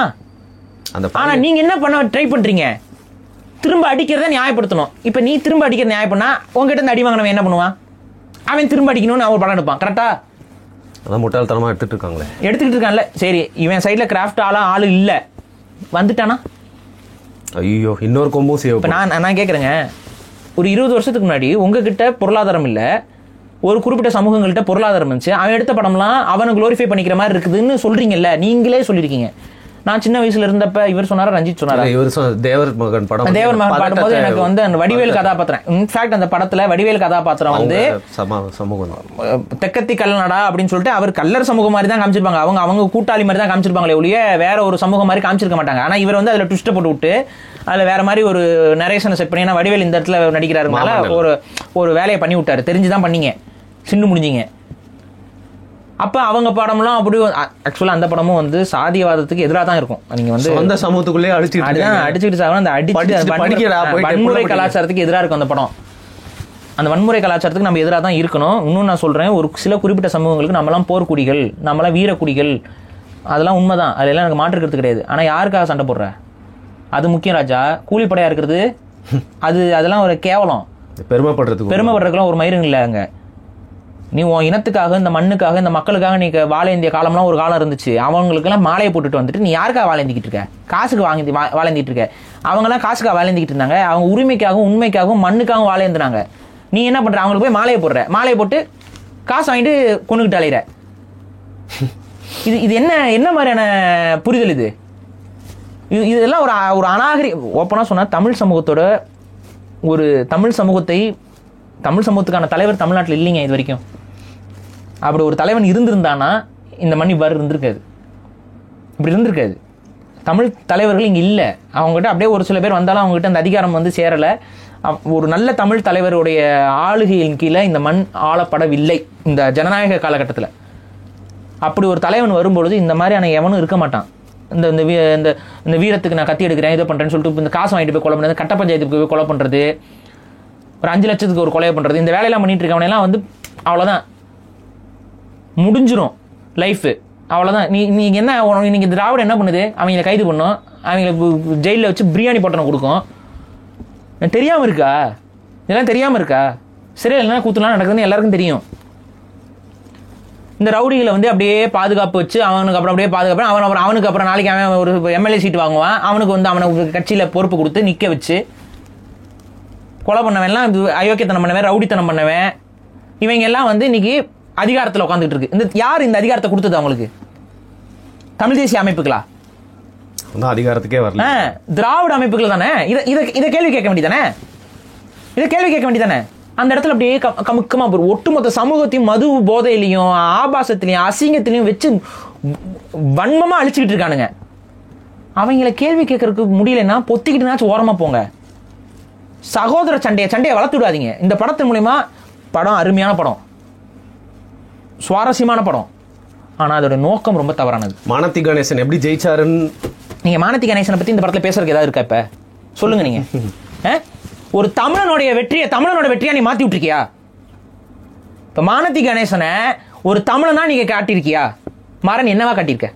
ஆனா நீங்க என்ன பண்ண ட்ரை பண்றீங்க? திரும்ப அடிக்கிறத நியாயப்படுத்தணும். இப்ப நீ திரும்ப அடிக்கிறத நியாயம் பண்ணா உங்ககிட்ட இருந்து அடி வாங்கினவன் என்ன பண்ணுவான்? அவன் திரும்ப அடிக்கணும்னு அவன் படம் எடுப்பான். கரெக்டா? அதான் முட்டாள்தனமா எடுத்துக்கிட்டு இருக்கான்ல. சரி, இவன் சைட்ல கிராஃப்ட் ஆளு இல்ல, வந்துட்டானா? ஐயோ, இன்னொரு கொம்பும் சேவ். இப்ப நான் கேக்குறேங்க, ஒரு 20 வருஷத்துக்கு முன்னாடி உங்ககிட்ட பொருளாதாரம் இல்ல, ஒரு குறிப்பிட்ட சமூகங்கள்கிட்ட பொருளாதாரம் இருந்துச்சு, அவன் எடுத்த படம்லாம் அவனை குளோரிஃபை பண்ணிக்கிற மாதிரி இருக்குதுன்னு சொல்றீங்கல்ல, நீங்களே சொல்லிருக்கீங்க. நான் சின்ன வயசுல இருந்தப்ப இவர் சொன்னாரா, ரஞ்சித் சொன்னாரா? தேவர் மகன் படம். தேவர் மகன் பாடும்போது எனக்கு வந்து அந்த வடிவேல் கதாபாத்திரம், இன்ஃபேக்ட் அந்த படத்துல வடிவேல் கதாபாத்திரம் வந்து தெக்கத்தி கல்லனடா அப்படின்னு சொல்லிட்டு அவர் கல்லர் சமூகம் மாதிரி தான் காமிச்சிருப்பாங்க. அவங்க கூட்டாளி மாதிரி தான் காமிச்சிருப்பாங்களே ஒழிய வேற ஒரு சமூகம் மாதிரி காமிச்சிருக்க மாட்டாங்க. ஆனா இவர் வந்து அதுல ட்விஸ்ட் போட்டு விட்டு அதுல வேற மாதிரி ஒரு நரேஷனை செட் பண்ணி, வடிவேல் இந்த இடத்துல நடிக்கிறாருனால ஒரு வேலையை பண்ணி விட்டாரு. தெரிஞ்சுதான் பண்ணீங்க, சின்ன முடிஞ்சீங்க. அப்ப அவங்க படம்லாம் அப்படி ஆக்சுவலா அந்த படமும் வந்து சாதியவாதத்துக்கு எதிராக தான் இருக்கும். நீங்க வந்து அந்த சமூகத்துக்குள்ளே அடிச்சுக்கிட்டு வன்முறை கலாச்சாரத்துக்கு எதிராக இருக்கும் அந்த படம். அந்த வன்முறை கலாச்சாரத்துக்கு நம்ம எதிராக தான் இருக்கணும். இன்னும் நான் சொல்றேன், ஒரு சில குறிப்பிட்ட சமூகங்களுக்கு நம்மளாம் போர்க்குடிகள், நம்மளாம் வீரக்குடிகள், அதெல்லாம் உண்மைதான், அதெல்லாம் எனக்கு மாற்றுக்கிறது கிடையாது. ஆனா யாருக்காக சண்டை போடுற? அது முக்கியம் ராஜா. கூலிப்படையா இருக்கிறது அதெல்லாம் ஒரு கேவலம். பெருமைப்படுறதுக்குலாம் ஒரு மயிரும் இல்லை. அங்க நீ உன் இனத்துக்காக, இந்த மண்ணுக்காக, இந்த மக்களுக்காக நீ வாழேந்திய காலம்லாம் ஒரு காலம் இருந்துச்சு. அவங்களுக்கெல்லாம் மாலையை போட்டுட்டு வந்துட்டு நீ யாருக்காக வாழேந்திக்கிட்டு இருக்க? காசுக்கு வாழேந்திட்டு இருக்க. அவங்கெல்லாம் காசுக்காக வாழேந்திக்கிட்டு இருந்தாங்க. அவங்க உரிமைக்காகவும் உண்மைக்காகவும் மண்ணுக்காகவும் வாழேந்தினாங்க. நீ என்ன பண்ற? அவங்களுக்கு போய் மாலையை போடுற, மாலையை போட்டு காசு வாங்கிட்டு கொண்டுகிட்டு அலையிற. இது என்ன மாதிரியான புரிதல் இது? இதெல்லாம் ஒரு அநாகரி. ஓப்பனா சொன்னா தமிழ் சமூகத்துக்கான தலைவர் தமிழ்நாட்டில் இல்லைங்க இது வரைக்கும். அப்படி ஒரு தலைவன் இருந்திருந்தானா இந்த மண் இவ்வாறு இருந்திருக்காது, இப்படி இருந்திருக்காது. தமிழ் தலைவர்கள் இங்கே இல்லை. அவங்ககிட்ட அப்படியே ஒரு சில பேர் வந்தாலும் அவங்ககிட்ட அந்த அதிகாரம் வந்து சேரலை. ஒரு நல்ல தமிழ் தலைவருடைய ஆளுகையின் கீழே இந்த மண் ஆளப்படவில்லை இந்த ஜனநாயக காலகட்டத்தில். அப்படி ஒரு தலைவன் வரும்பொழுது இந்த மாதிரியான எவனும் இருக்க மாட்டான். இந்த வீரத்துக்கு நான் கத்தி எடுக்கிறேன், இதை பண்ணுறேன்னு சொல்லிட்டு இந்த காசு வாங்கிட்டு போய் கொலை பண்ணுறது, கட்ட பஞ்சாயத்துக்கு போய் கொலை பண்ணுறது, ஒரு 5 லட்சத்துக்கு ஒரு கொலையை பண்ணுறது, இந்த வேலையெல்லாம் பண்ணிட்டு இருக்கவனெல்லாம் வந்து அவ்வளோதான், முடிஞ்சிடும் லைஃபு, அவ்வளோதான். நீங்கள் என்ன, நீங்கள் திராவிடம் என்ன பண்ணுது? அவங்கள கைது பண்ணும், அவங்கள ஜெயிலில் வச்சு பிரியாணி பொட்டணம் கொடுக்கும். தெரியாமல் இருக்கா? இதெல்லாம் தெரியாமல் இருக்கா? சரியா இல்லைன்னா கூத்துலாம் நடக்குதுன்னு எல்லாருக்கும் தெரியும். இந்த ரவுடிகளை வந்து அப்படியே பாதுகாப்பு வச்சு அவனுக்கு அப்புறம் அப்படியே பாதுகாப்பு, அவனுக்கு அப்புறம் நாளைக்கு அவன் ஒரு எம்எல்ஏ சீட் வாங்குவான், அவனுக்கு வந்து அவனுக்கு கட்சியில் பொறுப்பு கொடுத்து நிற்க வச்சு கொலை பண்ணவன்லாம் அயோக்கியத்தனம் பண்ணவன், ரவுடித்தனம் பண்ணவன், இவங்க எல்லாம் வந்து இன்னைக்கு அதிகாரத்தில் உட்காந்துட்டு இருக்கு. யார் இந்த அதிகாரத்தை கொடுத்தது அவங்களுக்கு? தமிழ் தேசிய அமைப்புகளா? அதிகாரத்துக்கே வரல, திராவிட அமைப்புகள் தானே. இதை கேள்வி கேட்க வேண்டியதானே? அந்த இடத்துல அப்படியே கமுக்கமா ஒட்டுமொத்த சமூகத்தையும் மது போதையிலையும் ஆபாசத்திலையும் அசிங்கத்திலையும் வச்சு வன்மமா அழிச்சுக்கிட்டு இருக்கானுங்க. அவங்கள கேள்வி கேட்கறதுக்கு முடியலன்னா பொத்திக்கிட்டுனாச்சும் ஓரமா போங்க. சகோதர சண்டையை வளர்த்து விடாதீங்க. இந்த படத்தின் மூலமா படம் அருமையான படம், சுவாரஸ்யமான படம், ஆனா அதோட நோக்கம் ரொம்ப தவறானது. மானத்தி கணேசன் எப்படி ஜெயிச்சாருன்னு நீங்க மானத்தி கணேசனை பத்தி இந்த படத்துல பேசுறதுக்கு ஏதாவது இருக்கா? இப்ப சொல்லுங்க. நீங்க ஒரு தமிழனோட வெற்றியா நீ மாத்தி விட்டுருக்கியா? இப்ப மானத்தி கணேசனை ஒரு தமிழனா நீங்க காட்டியிருக்கியா? மாறன் என்னவா காட்டியிருக்க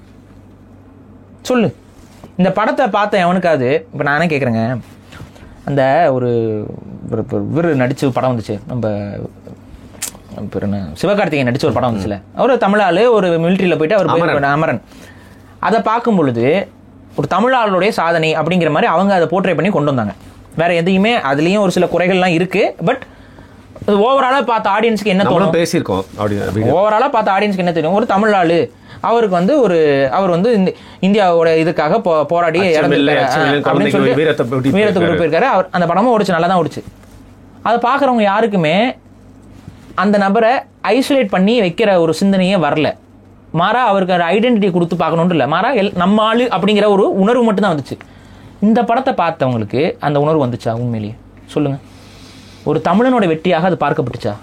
சொல்லு. இந்த படத்தை பார்த்த எவனுக்காவது, இப்ப நானே கேட்குறேங்க, அந்த ஒரு இவர் நடிச்ச படம் வந்துச்சு, நம்ம சிவகார்த்திகேயன் நடிச்ச ஒரு படம் வந்துச்சுல, அவர் தமிழாளு ஒரு மிலிட்ரியில் போயிட்டு அவர் அமரன். அதை பார்க்கும் பொழுது ஒரு தமிழாளுடைய சாதனை அப்படிங்கிற மாதிரி அவங்க அதை போர்ட்ரே பண்ணி கொண்டு வந்தாங்க. வேற எதையுமே அதுலேயும் ஒரு சில குறைகள்லாம் இருக்கு. பட் ஓவராலாக பார்த்த ஆடியன்ஸுக்கு என்ன தோணும், பேசியிருக்கோம் ஓவராலாக பார்த்த ஆடியன்ஸ்க்கு என்ன தெரியும், ஒரு தமிழாளு அவருக்கு வந்து அவர் வந்து இந்தியாவோட இதுக்காக போராடி அப்படின்னு சொல்லி வீரத்தை போயிருக்காரு. அவர் அந்த படமும் ஓடிச்சு, நல்லா தான் ஓடிச்சு. அதை பார்க்குறவங்க யாருக்குமே அந்த நபரை ஐசோலேட் பண்ணி வைக்கிற ஒரு சிந்தனையே வரல. மாறா அவருக்கு ஒரு ஐடென்டிட்டி கொடுத்து பார்க்கணுன்ட்டு இல்லை, மாறா நம்ம ஆளு அப்படிங்கிற ஒரு உணர்வு மட்டும்தான் வந்துச்சு. இந்த படத்தை பார்த்தவங்களுக்கு அந்த உணர்வு வந்துச்சா? உண்மையிலேயே சொல்லுங்கள், ஒரு தமிழனோட வெற்றியாக அது பார்க்கப்பட்டுச்சா?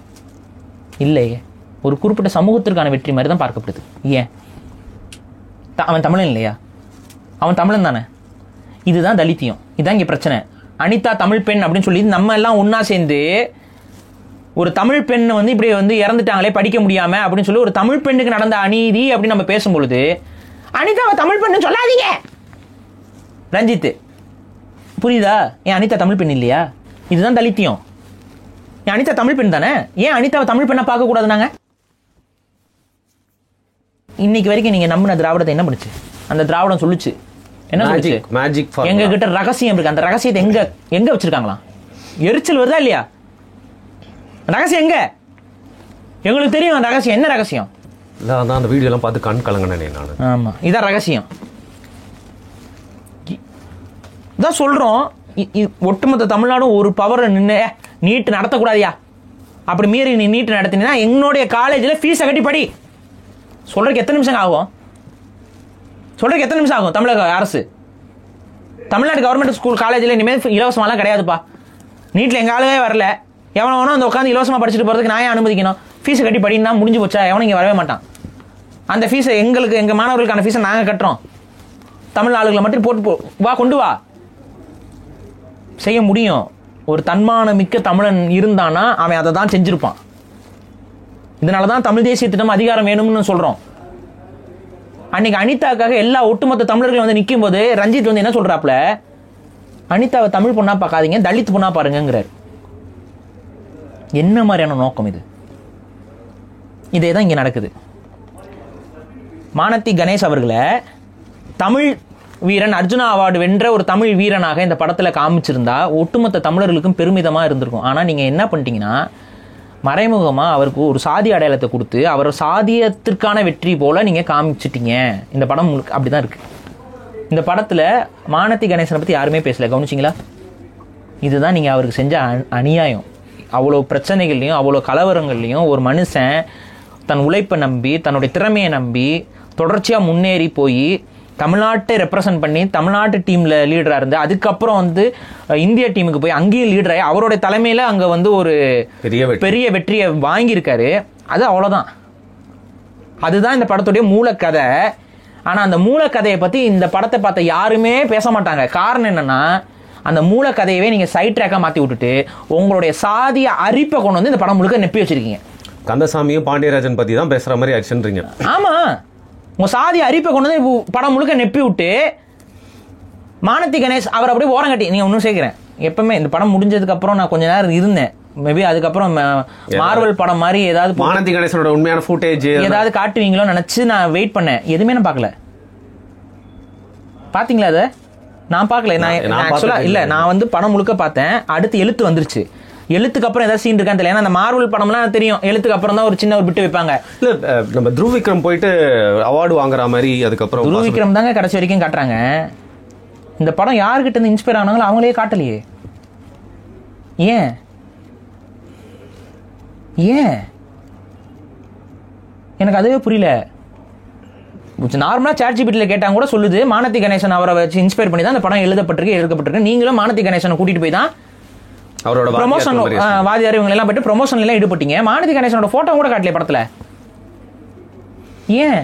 இல்லையே, ஒரு குறிப்பிட்ட சமூகத்திற்கான வெற்றி மாதிரி தான் பார்க்கப்படுது. ஏன்? அவன் தமிழன் இல்லையா? அவன் தமிழன் தானே. இதுதான் தலித்தியம், இதுதான் இங்கே பிரச்சனை. அனிதா தமிழ் பெண் அப்படின்னு சொல்லி நம்ம எல்லாம் ஒன்றா சேர்ந்து ஒரு தமிழ் பெண் வந்து இப்படி வந்து இறந்துட்டாங்களே படிக்க முடியாம அப்படின்னு சொல்லி ஒரு தமிழ் பெண்ணுக்கு நடந்த அநீதி அப்படின்னு நம்ம பேசும்பொழுது, அனிதாவை தமிழ் பெண்ணு சொல்லாதீங்க ரஞ்சித், புரியுதா? ஏன் அனிதா தமிழ் பெண் இல்லையா? இதுதான் தலித்தியம். ஏன் அனிதா தமிழ் பெண் தானே, ஏன் அனிதாவை தமிழ் பெண்ணை பார்க்க கூடாது? நாங்க இன்னைக்கு வரைக்கும் நீங்க நம்பின திராவிடத்தை என்ன பண்ணுச்சு? அந்த திராவிடம் சொல்லுச்சு என்ன சொல்லுச்சு? மேஜிக். எங்க கிட்ட ரகசியம் இருக்கு. அந்த ரகசியத்தை எங்க வச்சிருக்காங்களா? எரிச்சல் வருதா இல்லையா? ரகசியம் எங்க? எங்களுக்கு தெரியும் அந்த ரகசியம். என்ன ரகசியம்? அந்த வீடியோ எல்லாம் பார்த்து கண் கலங்கினே நான். ஆமா, இதான் ரகசியம். இதான் சொல்றோம். ஒட்டுமொத்த தமிழ்நாடும் ஒரு பவர் நின்று நீட் நடத்தக்கூடாதியா, அப்படி மீறி நீ நீட் நடத்தினா என்னுடைய காலேஜில் ஃபீஸை கட்டி படி. சொல்றதுக்கு எத்தனை நிமிஷம் ஆகும்? சொல்றதுக்கு எத்தனை நிமிஷம் ஆகும்? தமிழக அரசு, தமிழ்நாடு கவர்மெண்ட் ஸ்கூல் காலேஜில் இனிமேல் இலவசமாலாம் கிடையாதுப்பா. நீட்டில் எங்கள் ஆளுவே வரல, எவனோ வேணும் அந்த உட்காந்து இலவசமாக படிச்சுட்டு போகிறதுக்கு நான் ஏன் அனுமதிக்கணும்? ஃபீஸை கட்டி படினா முடிஞ்சு போச்சா? எவனும் இங்கே வரவே மாட்டான். அந்த ஃபீஸை எங்கள் மாணவர்களுக்கான ஃபீஸை நாங்கள் கட்டுறோம். தமிழ் ஆளுகளை மட்டும் போட்டு வா, கொண்டு வா. செய்ய முடியும். ஒரு தன்மான மிக்க தமிழன் இருந்தானா அவன் அதை தான் செஞ்சிருப்பான். இதனால தான் தமிழ் தேசிய திட்டம் அதிகாரம் வேணும்னு சொல்கிறோம். அன்னைக்கு அனிதாக்காக எல்லா ஒட்டுமொத்த தமிழர்கள் வந்து நிற்கும் போது ரஞ்சித் வந்து என்ன சொல்கிறாப்புல, அனிதாவை தமிழ் பொண்ணா பார்க்காதீங்க, தலித் பொண்ணா பாருங்கிறார். என்ன மாதிரியான நோக்கம் இது? இதே தான் இங்கே நடக்குது. மானத்தி கணேஷ் அவர்களை தமிழ் வீரன், அர்ஜுனா அவார்டு வென்ற ஒரு தமிழ் வீரனாக இந்த படத்தில் காமிச்சிருந்தா ஒட்டுமொத்த தமிழர்களுக்கும் பெருமிதமாக இருந்திருக்கும். ஆனால் நீங்கள் என்ன பண்ணிட்டீங்கன்னா, மறைமுகமாக அவருக்கு ஒரு சாதி அடையாளத்தை கொடுத்து அவர் சாதியத்திற்கான வெற்றி போல் நீங்கள் காமிச்சிட்டீங்க. இந்த படம் அப்படி தான் இருக்குது. இந்த படத்தில் மானத்தி கணேசனை பற்றி யாருமே பேசலை, கவனிச்சிங்களா? இதுதான் நீங்கள் அவருக்கு செஞ்ச அநியாயம். அவ்வளோ பிரச்சனைகள்லையும் அவ்வளோ கலவரங்கள்லையும் ஒரு மனுஷன் தன் உழைப்பை நம்பி தன்னுடைய திறமையை நம்பி தொடர்ச்சியாக முன்னேறி போய் தமிழ்நாட்டை ரெப்ரசன்ட் பண்ணி தமிழ்நாட்டு டீமில் லீடராக இருந்து அதுக்கப்புறம் வந்து இந்திய டீமுக்கு போய் அங்கேயும் லீடராகி அவருடைய தலைமையில் அங்கே வந்து ஒரு பெரிய வெற்றியை வாங்கியிருக்காரு. அது அவ்வளோதான். அதுதான் இந்த படத்துடைய மூலக்கதை. ஆனால் அந்த மூலக்கதையை பற்றி இந்த படத்தை பார்த்த யாருமே பேச மாட்டாங்க. காரணம் என்னென்னா, அந்த மூலக்கதையவே நீங்கள் சைட் ட்ராக்காக மாற்றி விட்டுட்டு உங்களுடைய சாதிய அரிப்பை கொண்டு வந்து இந்த படம் முழுக்க நெப்பி வச்சிருக்கீங்க. கந்தசாமியும் பாண்டியராஜன் பற்றி தான் பேசுகிற மாதிரி ஆக்ஷன்றீங்க. ஆமாம், உங்கள் சாதி அரிப்பை கொண்டு வந்து படம் முழுக்க நெப்பி விட்டு மானத்தி கணேஷ் அவர் அப்படியே ஓரம் கட்டி நீங்கள் ஒன்றும் சேர்க்கிறேன். எப்பவுமே இந்த படம் முடிஞ்சதுக்கப்புறம் நான் கொஞ்ச நேரம் இருந்தேன். மேபி அதுக்கப்புறம் மார்வல் படம் மாதிரி ஏதாவது மானத்தி கணேசனோட உண்மையான ஃபுட்டேஜ் ஏதாவது காட்டுவீங்களோ நினச்சி நான் வெயிட் பண்ணேன். எதுவுமே நான் பார்க்கல. பார்த்தீங்களா? அதை நான் பார்க்கல. நான் ஆக்சுவலாக இல்லை, நான் வந்து படம் முழுக்க பார்த்தேன். அடுத்து எழுத்து வந்துருச்சு. எழுத்துக்கு அப்புறம் ஏதாவது சீன் இருக்கான்னு தெரியல. ஏன்னா அந்த மார்வல் படம்லாம் தெரியும், எழுத்துக்கு அப்புறம் தான் ஒரு சின்ன ஒரு பிட்டு வைப்பாங்க. இல்லை, நம்ம துருவ் விக்ரம் போயிட்டு அவார்டு வாங்குற மாதிரி அதுக்கப்புறம் துருவ் விக்ரம் தாங்க கடைசி வரைக்கும் காட்டுறாங்க. இந்த படம் யாருக்கிட்ட இருந்து இன்ஸ்பயர் ஆனாங்களோ அவங்களே காட்டலையே. ஏன் ஏன் எனக்கு அதுவே புரியல. நார்மலாக சாட்ஜிபிட்டியில் கேட்டாங்க கூட சொல்லுது, மானத்தி கணேசன் அவரை வச்சு இன்ஸ்பயர் பண்ணி தான் அந்த படம் எழுதப்பட்டிருக்கு. நீங்களும் மானத்தி கணேசனை கூட்டிட்டு போய் தான் அவரோட ப்ரொமோஷன் வாதியார் இவங்க எல்லாம் போயிட்டு ப்ரொமோஷன்ல எல்லாம் ஈடுபட்டீங்க. மானத்தி கணேசனோட போட்டோ கூட காட்டலையே படத்துல. ஏன்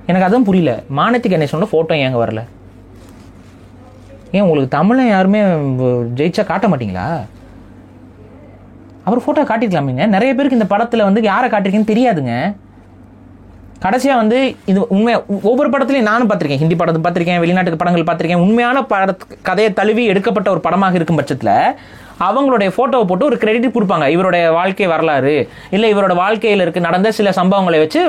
எனக்கு அதுவும் புரியல. மானத்தி கணேசனோட போட்டோ ஏங்க வரல? ஏன் உங்களுக்கு தமிழன் யாருமே ஜெயிச்சா காட்ட மாட்டீங்களா? அவர் போட்டோ காட்டிருக்கலாமீங்க. நிறைய பேருக்கு இந்த படத்துல வந்து யாரை காட்டிருக்கேன்னு தெரியாதுங்க. கடைசியாக வந்து இது உண்மையாக ஒவ்வொரு படத்துலையும் நானும் பார்த்துருக்கேன், ஹிந்தி படத்தை பார்த்துருக்கேன், வெளிநாட்டு படங்கள் பார்த்துருக்கேன். உண்மையான கதையை தழுவி எடுக்கப்பட்ட ஒரு படமாக இருக்கும் பட்சத்தில் அவங்களுடைய ஃபோட்டோவை போட்டு ஒரு கிரெடிட் கொடுப்பாங்க. இவருடைய வாழ்க்கை வரலாறு இல்லை இவரோட வாழ்க்கையில் நடந்த சில சம்பவங்களை வச்சு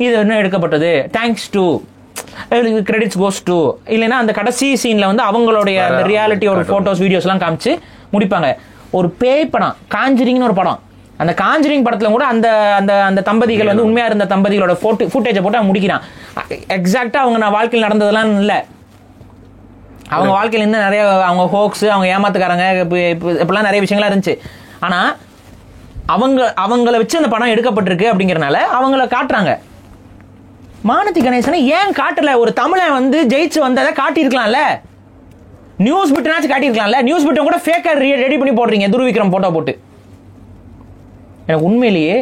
இது என்ன எடுக்கப்பட்டது, thanks to credits goes to, இல்லைன்னா அந்த கடைசி சீனில் வந்து அவங்களுடைய அந்த ரியாலிட்டி ஒரு ஃபோட்டோஸ் வீடியோஸ்லாம் காமிச்சு முடிப்பாங்க. ஒரு பேய் படம் காஞ்சரிங்னு ஒரு படம், அந்த காஞ்சரிங் படத்துல கூட அந்த அந்த அந்த தம்பதிகள் வந்து உண்மையா இருந்த தம்பதிகளோட ஃபுட்டேஜை போட்டு அவன் முடிக்கிறான். எக்ஸாக்டா அவங்க வாழ்க்கையில் நடந்ததெல்லாம் இல்லை, அவங்க வாழ்க்கையில் இன்னும் நிறைய அவங்க ஹோக்ஸ், அவங்க ஏமாத்துக்காரங்க, இப்பெல்லாம் நிறைய விஷயங்கள்லாம் இருந்துச்சு. ஆனா அவங்கள வச்சு அந்த படம் எடுக்கப்பட்டிருக்கு அப்படிங்கறனால அவங்கள காட்டுறாங்க. மானதி கணேசனை ஏன் காட்டல? ஒரு தமிழன் வந்து ஜெயிச்சு வந்ததை காட்டியிருக்கலாம்ல, நியூஸ் பிட்னாச்சும் காட்டியிருக்கலாம்ல. நியூஸ் பிட்டும் கூட ஃபேக்கா ரெடி பண்ணி போடுறீங்க, துருவிக்ரம் போட்டோ போட்டு. எனக்கு உண்மையிலேயே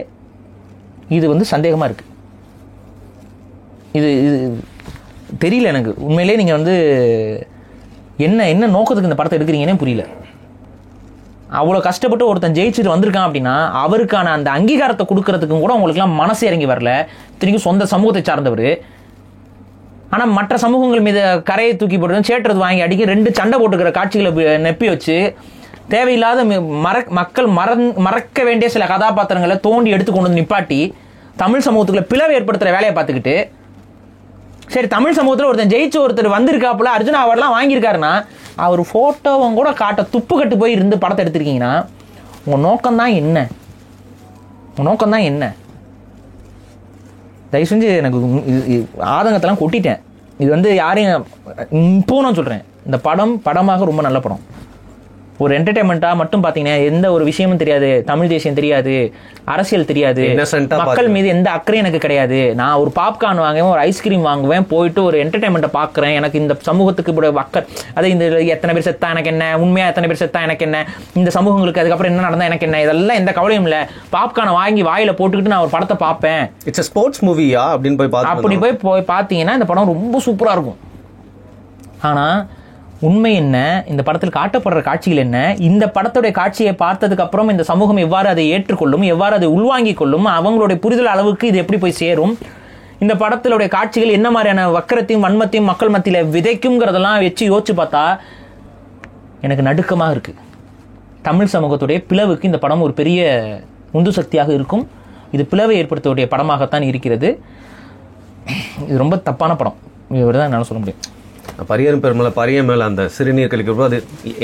இது வந்து சந்தேகமா இருக்கு. இது தெரியல எனக்கு உண்மையிலேயே. நீங்க வந்து என்ன நோக்கத்துக்கு இந்த படத்தை எடுக்கிறீங்கன்னே புரியல. அவ்வளோ கஷ்டப்பட்டு ஒருத்தன் ஜெயிச்சுட்டு வந்திருக்கான் அப்படின்னா அவருக்கான அந்த அங்கீகாரத்தை கொடுக்கறதுக்கும் கூட உங்களுக்குலாம் மனசு இறங்கி வரல. இத்தனைக்கும் சொந்த சமூகத்தை சார்ந்தவர். ஆனால் மற்ற சமூகங்கள் மீது கரையை தூக்கி போட்டு சேட்டுறது வாங்கி அடிக்க 2 சண்டை போட்டுக்கிற காட்சிகளை நெப்பி வச்சு தேவையில்லாத மக்கள் மறக்க வேண்டிய சில கதாபாத்திரங்களை தோண்டி எடுத்து கொண்டு வந்து நிப்பாட்டி தமிழ் சமூகத்துக்குள்ள பிளவை ஏற்படுத்துகிற வேலையை பார்த்துக்கிட்டு, சரி தமிழ் சமூகத்தில் ஒருத்தர் வந்திருக்காப்புல அர்ஜுனா அவார்ட்லாம் வாங்கியிருக்காருன்னா அவர் ஃபோட்டோவும் கூட காட்ட துப்பு கட்டு போய் இருந்து படத்தை எடுத்திருக்கீங்கன்னா உங்கள் நோக்கம்தான் என்ன? உங்கள் நோக்கம்தான் என்ன? தயவு செஞ்சு எனக்கு ஆதங்கத்தெல்லாம் கொட்டிட்டேன். இது வந்து யாரையும் இப்போ நான் சொல்கிறேன், இந்த படமாக ரொம்ப நல்ல படம். ஒரு என்டர்டைன்மெண்ட்டாக மட்டும் பார்த்தீங்கன்னா எந்த ஒரு விஷயமும் தெரியாது, தமிழ் தேசியம் தெரியாது, அரசியல் தெரியாது, மக்கள் மீது எந்த அக்கறையும் எனக்கு கிடையாது. நான் ஒரு பாப்கார்ன் வாங்குவேன், ஒரு ஐஸ்கிரீம் வாங்குவேன், போயிட்டு ஒரு என்டர்டைன்மெண்ட்டை பார்க்குறேன். எனக்கு இந்த சமூகத்துக்கு அக்கறை, அது இந்த எத்தனை பேர் செத்தா எனக்கு என்ன, உண்மையாக எத்தனை பேர் செத்தா எனக்கு என்ன, இந்த சமூகங்களுக்கு அதுக்கப்புறம் என்ன நடந்தால் எனக்கு என்ன, இதெல்லாம் எந்த கவலையும் இல்லை. பாப்கார்னை வாங்கி வாயில் போட்டுக்கிட்டு நான் ஒரு படத்தை பார்ப்பேன். இட்ஸ் ஸ்போர்ட்ஸ் மூவியா அப்படின்னு போய் பார்த்தீங்கன்னா இந்த படம் ரொம்ப சூப்பராக இருக்கும். ஆனால் உண்மை என்ன, இந்த படத்தில் காட்டப்படுற காட்சிகள் என்ன, இந்த படத்துடைய காட்சியை பார்த்ததுக்கு அப்புறம் இந்த சமூகம் எவ்வாறு அதை ஏற்றுக்கொள்ளும், எவ்வாறு அதை உள்வாங்கிக் கொள்ளும், அவங்களுடைய புரிதல் அளவுக்கு இது எப்படி போய் சேரும், இந்த படத்திலுடைய காட்சிகள் என்ன மாதிரியான வக்கரத்தையும் வன்மத்தையும் மக்கள் மத்தியில் விதைக்கும்ங்கிறதெல்லாம் வச்சு யோசிச்சு பார்த்தா எனக்கு நடுக்கமாக இருக்கு. தமிழ் சமூகத்துடைய பிளவுக்கு இந்த படம் ஒரு பெரிய உந்து சக்தியாக இருக்கும். இது பிளவை ஏற்படுத்தக்கூடிய படமாகத்தான் இருக்கிறது. இது ரொம்ப தப்பான படம், இவ்வளவுதான் என்னால் சொல்ல முடியும். பரியன் மேல அந்த சிறுநீர் கழிக்கிறப்போ அது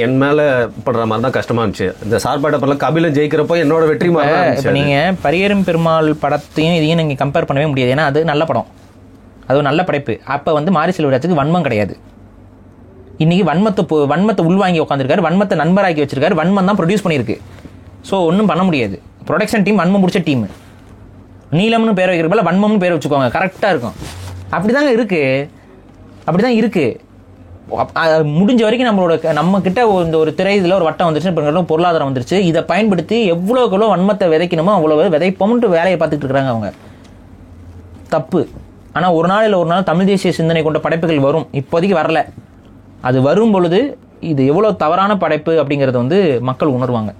என் மேல படுற மாதிரி தான் கஷ்டமா இருந்துச்சு. இந்த சார்பாட்ட படம் கபிலன் ஜெயிக்கிறப்போ என்னோட வெற்றி மாதிரி. இப்போ நீங்க பரியரும் பெருமாள் படத்தையும் இதையும் நீங்க கம்பேர் பண்ணவே முடியாது. ஏன்னா அது நல்ல படம், அது ஒரு நல்ல படைப்பு. அப்ப வந்து மாரி செல்வராஜுக்கு வன்மம் கிடையாது. இன்னைக்கு வன்மத்தை உள்வாங்கி உட்காந்துருக்காரு, வன்மத்தை நண்பராக்கி வச்சிருக்காரு, வன்மம் தான் ப்ரொடியூஸ் பண்ணியிருக்கு. ஸோ ஒன்றும் பண்ண முடியாது. ப்ரொடக்ஷன் டீம் வன்மம் முடிச்ச டீம். நீலம்னு பேர் வைக்கிறப்பல வன்மம்னு பேர் வச்சுக்கோங்க, கரெக்டாக இருக்கும். அப்படிதாங்க இருக்கு, அப்படிதான் இருக்கு. முடிஞ்ச வரைக்கும் நம்ம கிட்ட இந்த ஒரு திரை இதில் ஒரு வட்டம் வந்துருச்சு, இப்போ பொருளாதாரம் வந்துருச்சு. இதை பயன்படுத்தி எவ்வளோ வன்மத்தை விதைக்கணுமோ அவ்வளோ விதைப்போம்ட்டு வேலையை பார்த்துட்டு இருக்கிறாங்க அவங்க. தப்பு. ஆனால் ஒரு நாள் இல்லை ஒரு நாள் தமிழ் தேசிய சிந்தனை கொண்ட படைப்புகள் வரும். இப்போதைக்கு வரல. அது வரும் பொழுது இது எவ்வளோ தவறான படைப்பு அப்படிங்கிறத வந்து மக்கள் உணர்வாங்க.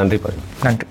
நன்றி. நன்றி.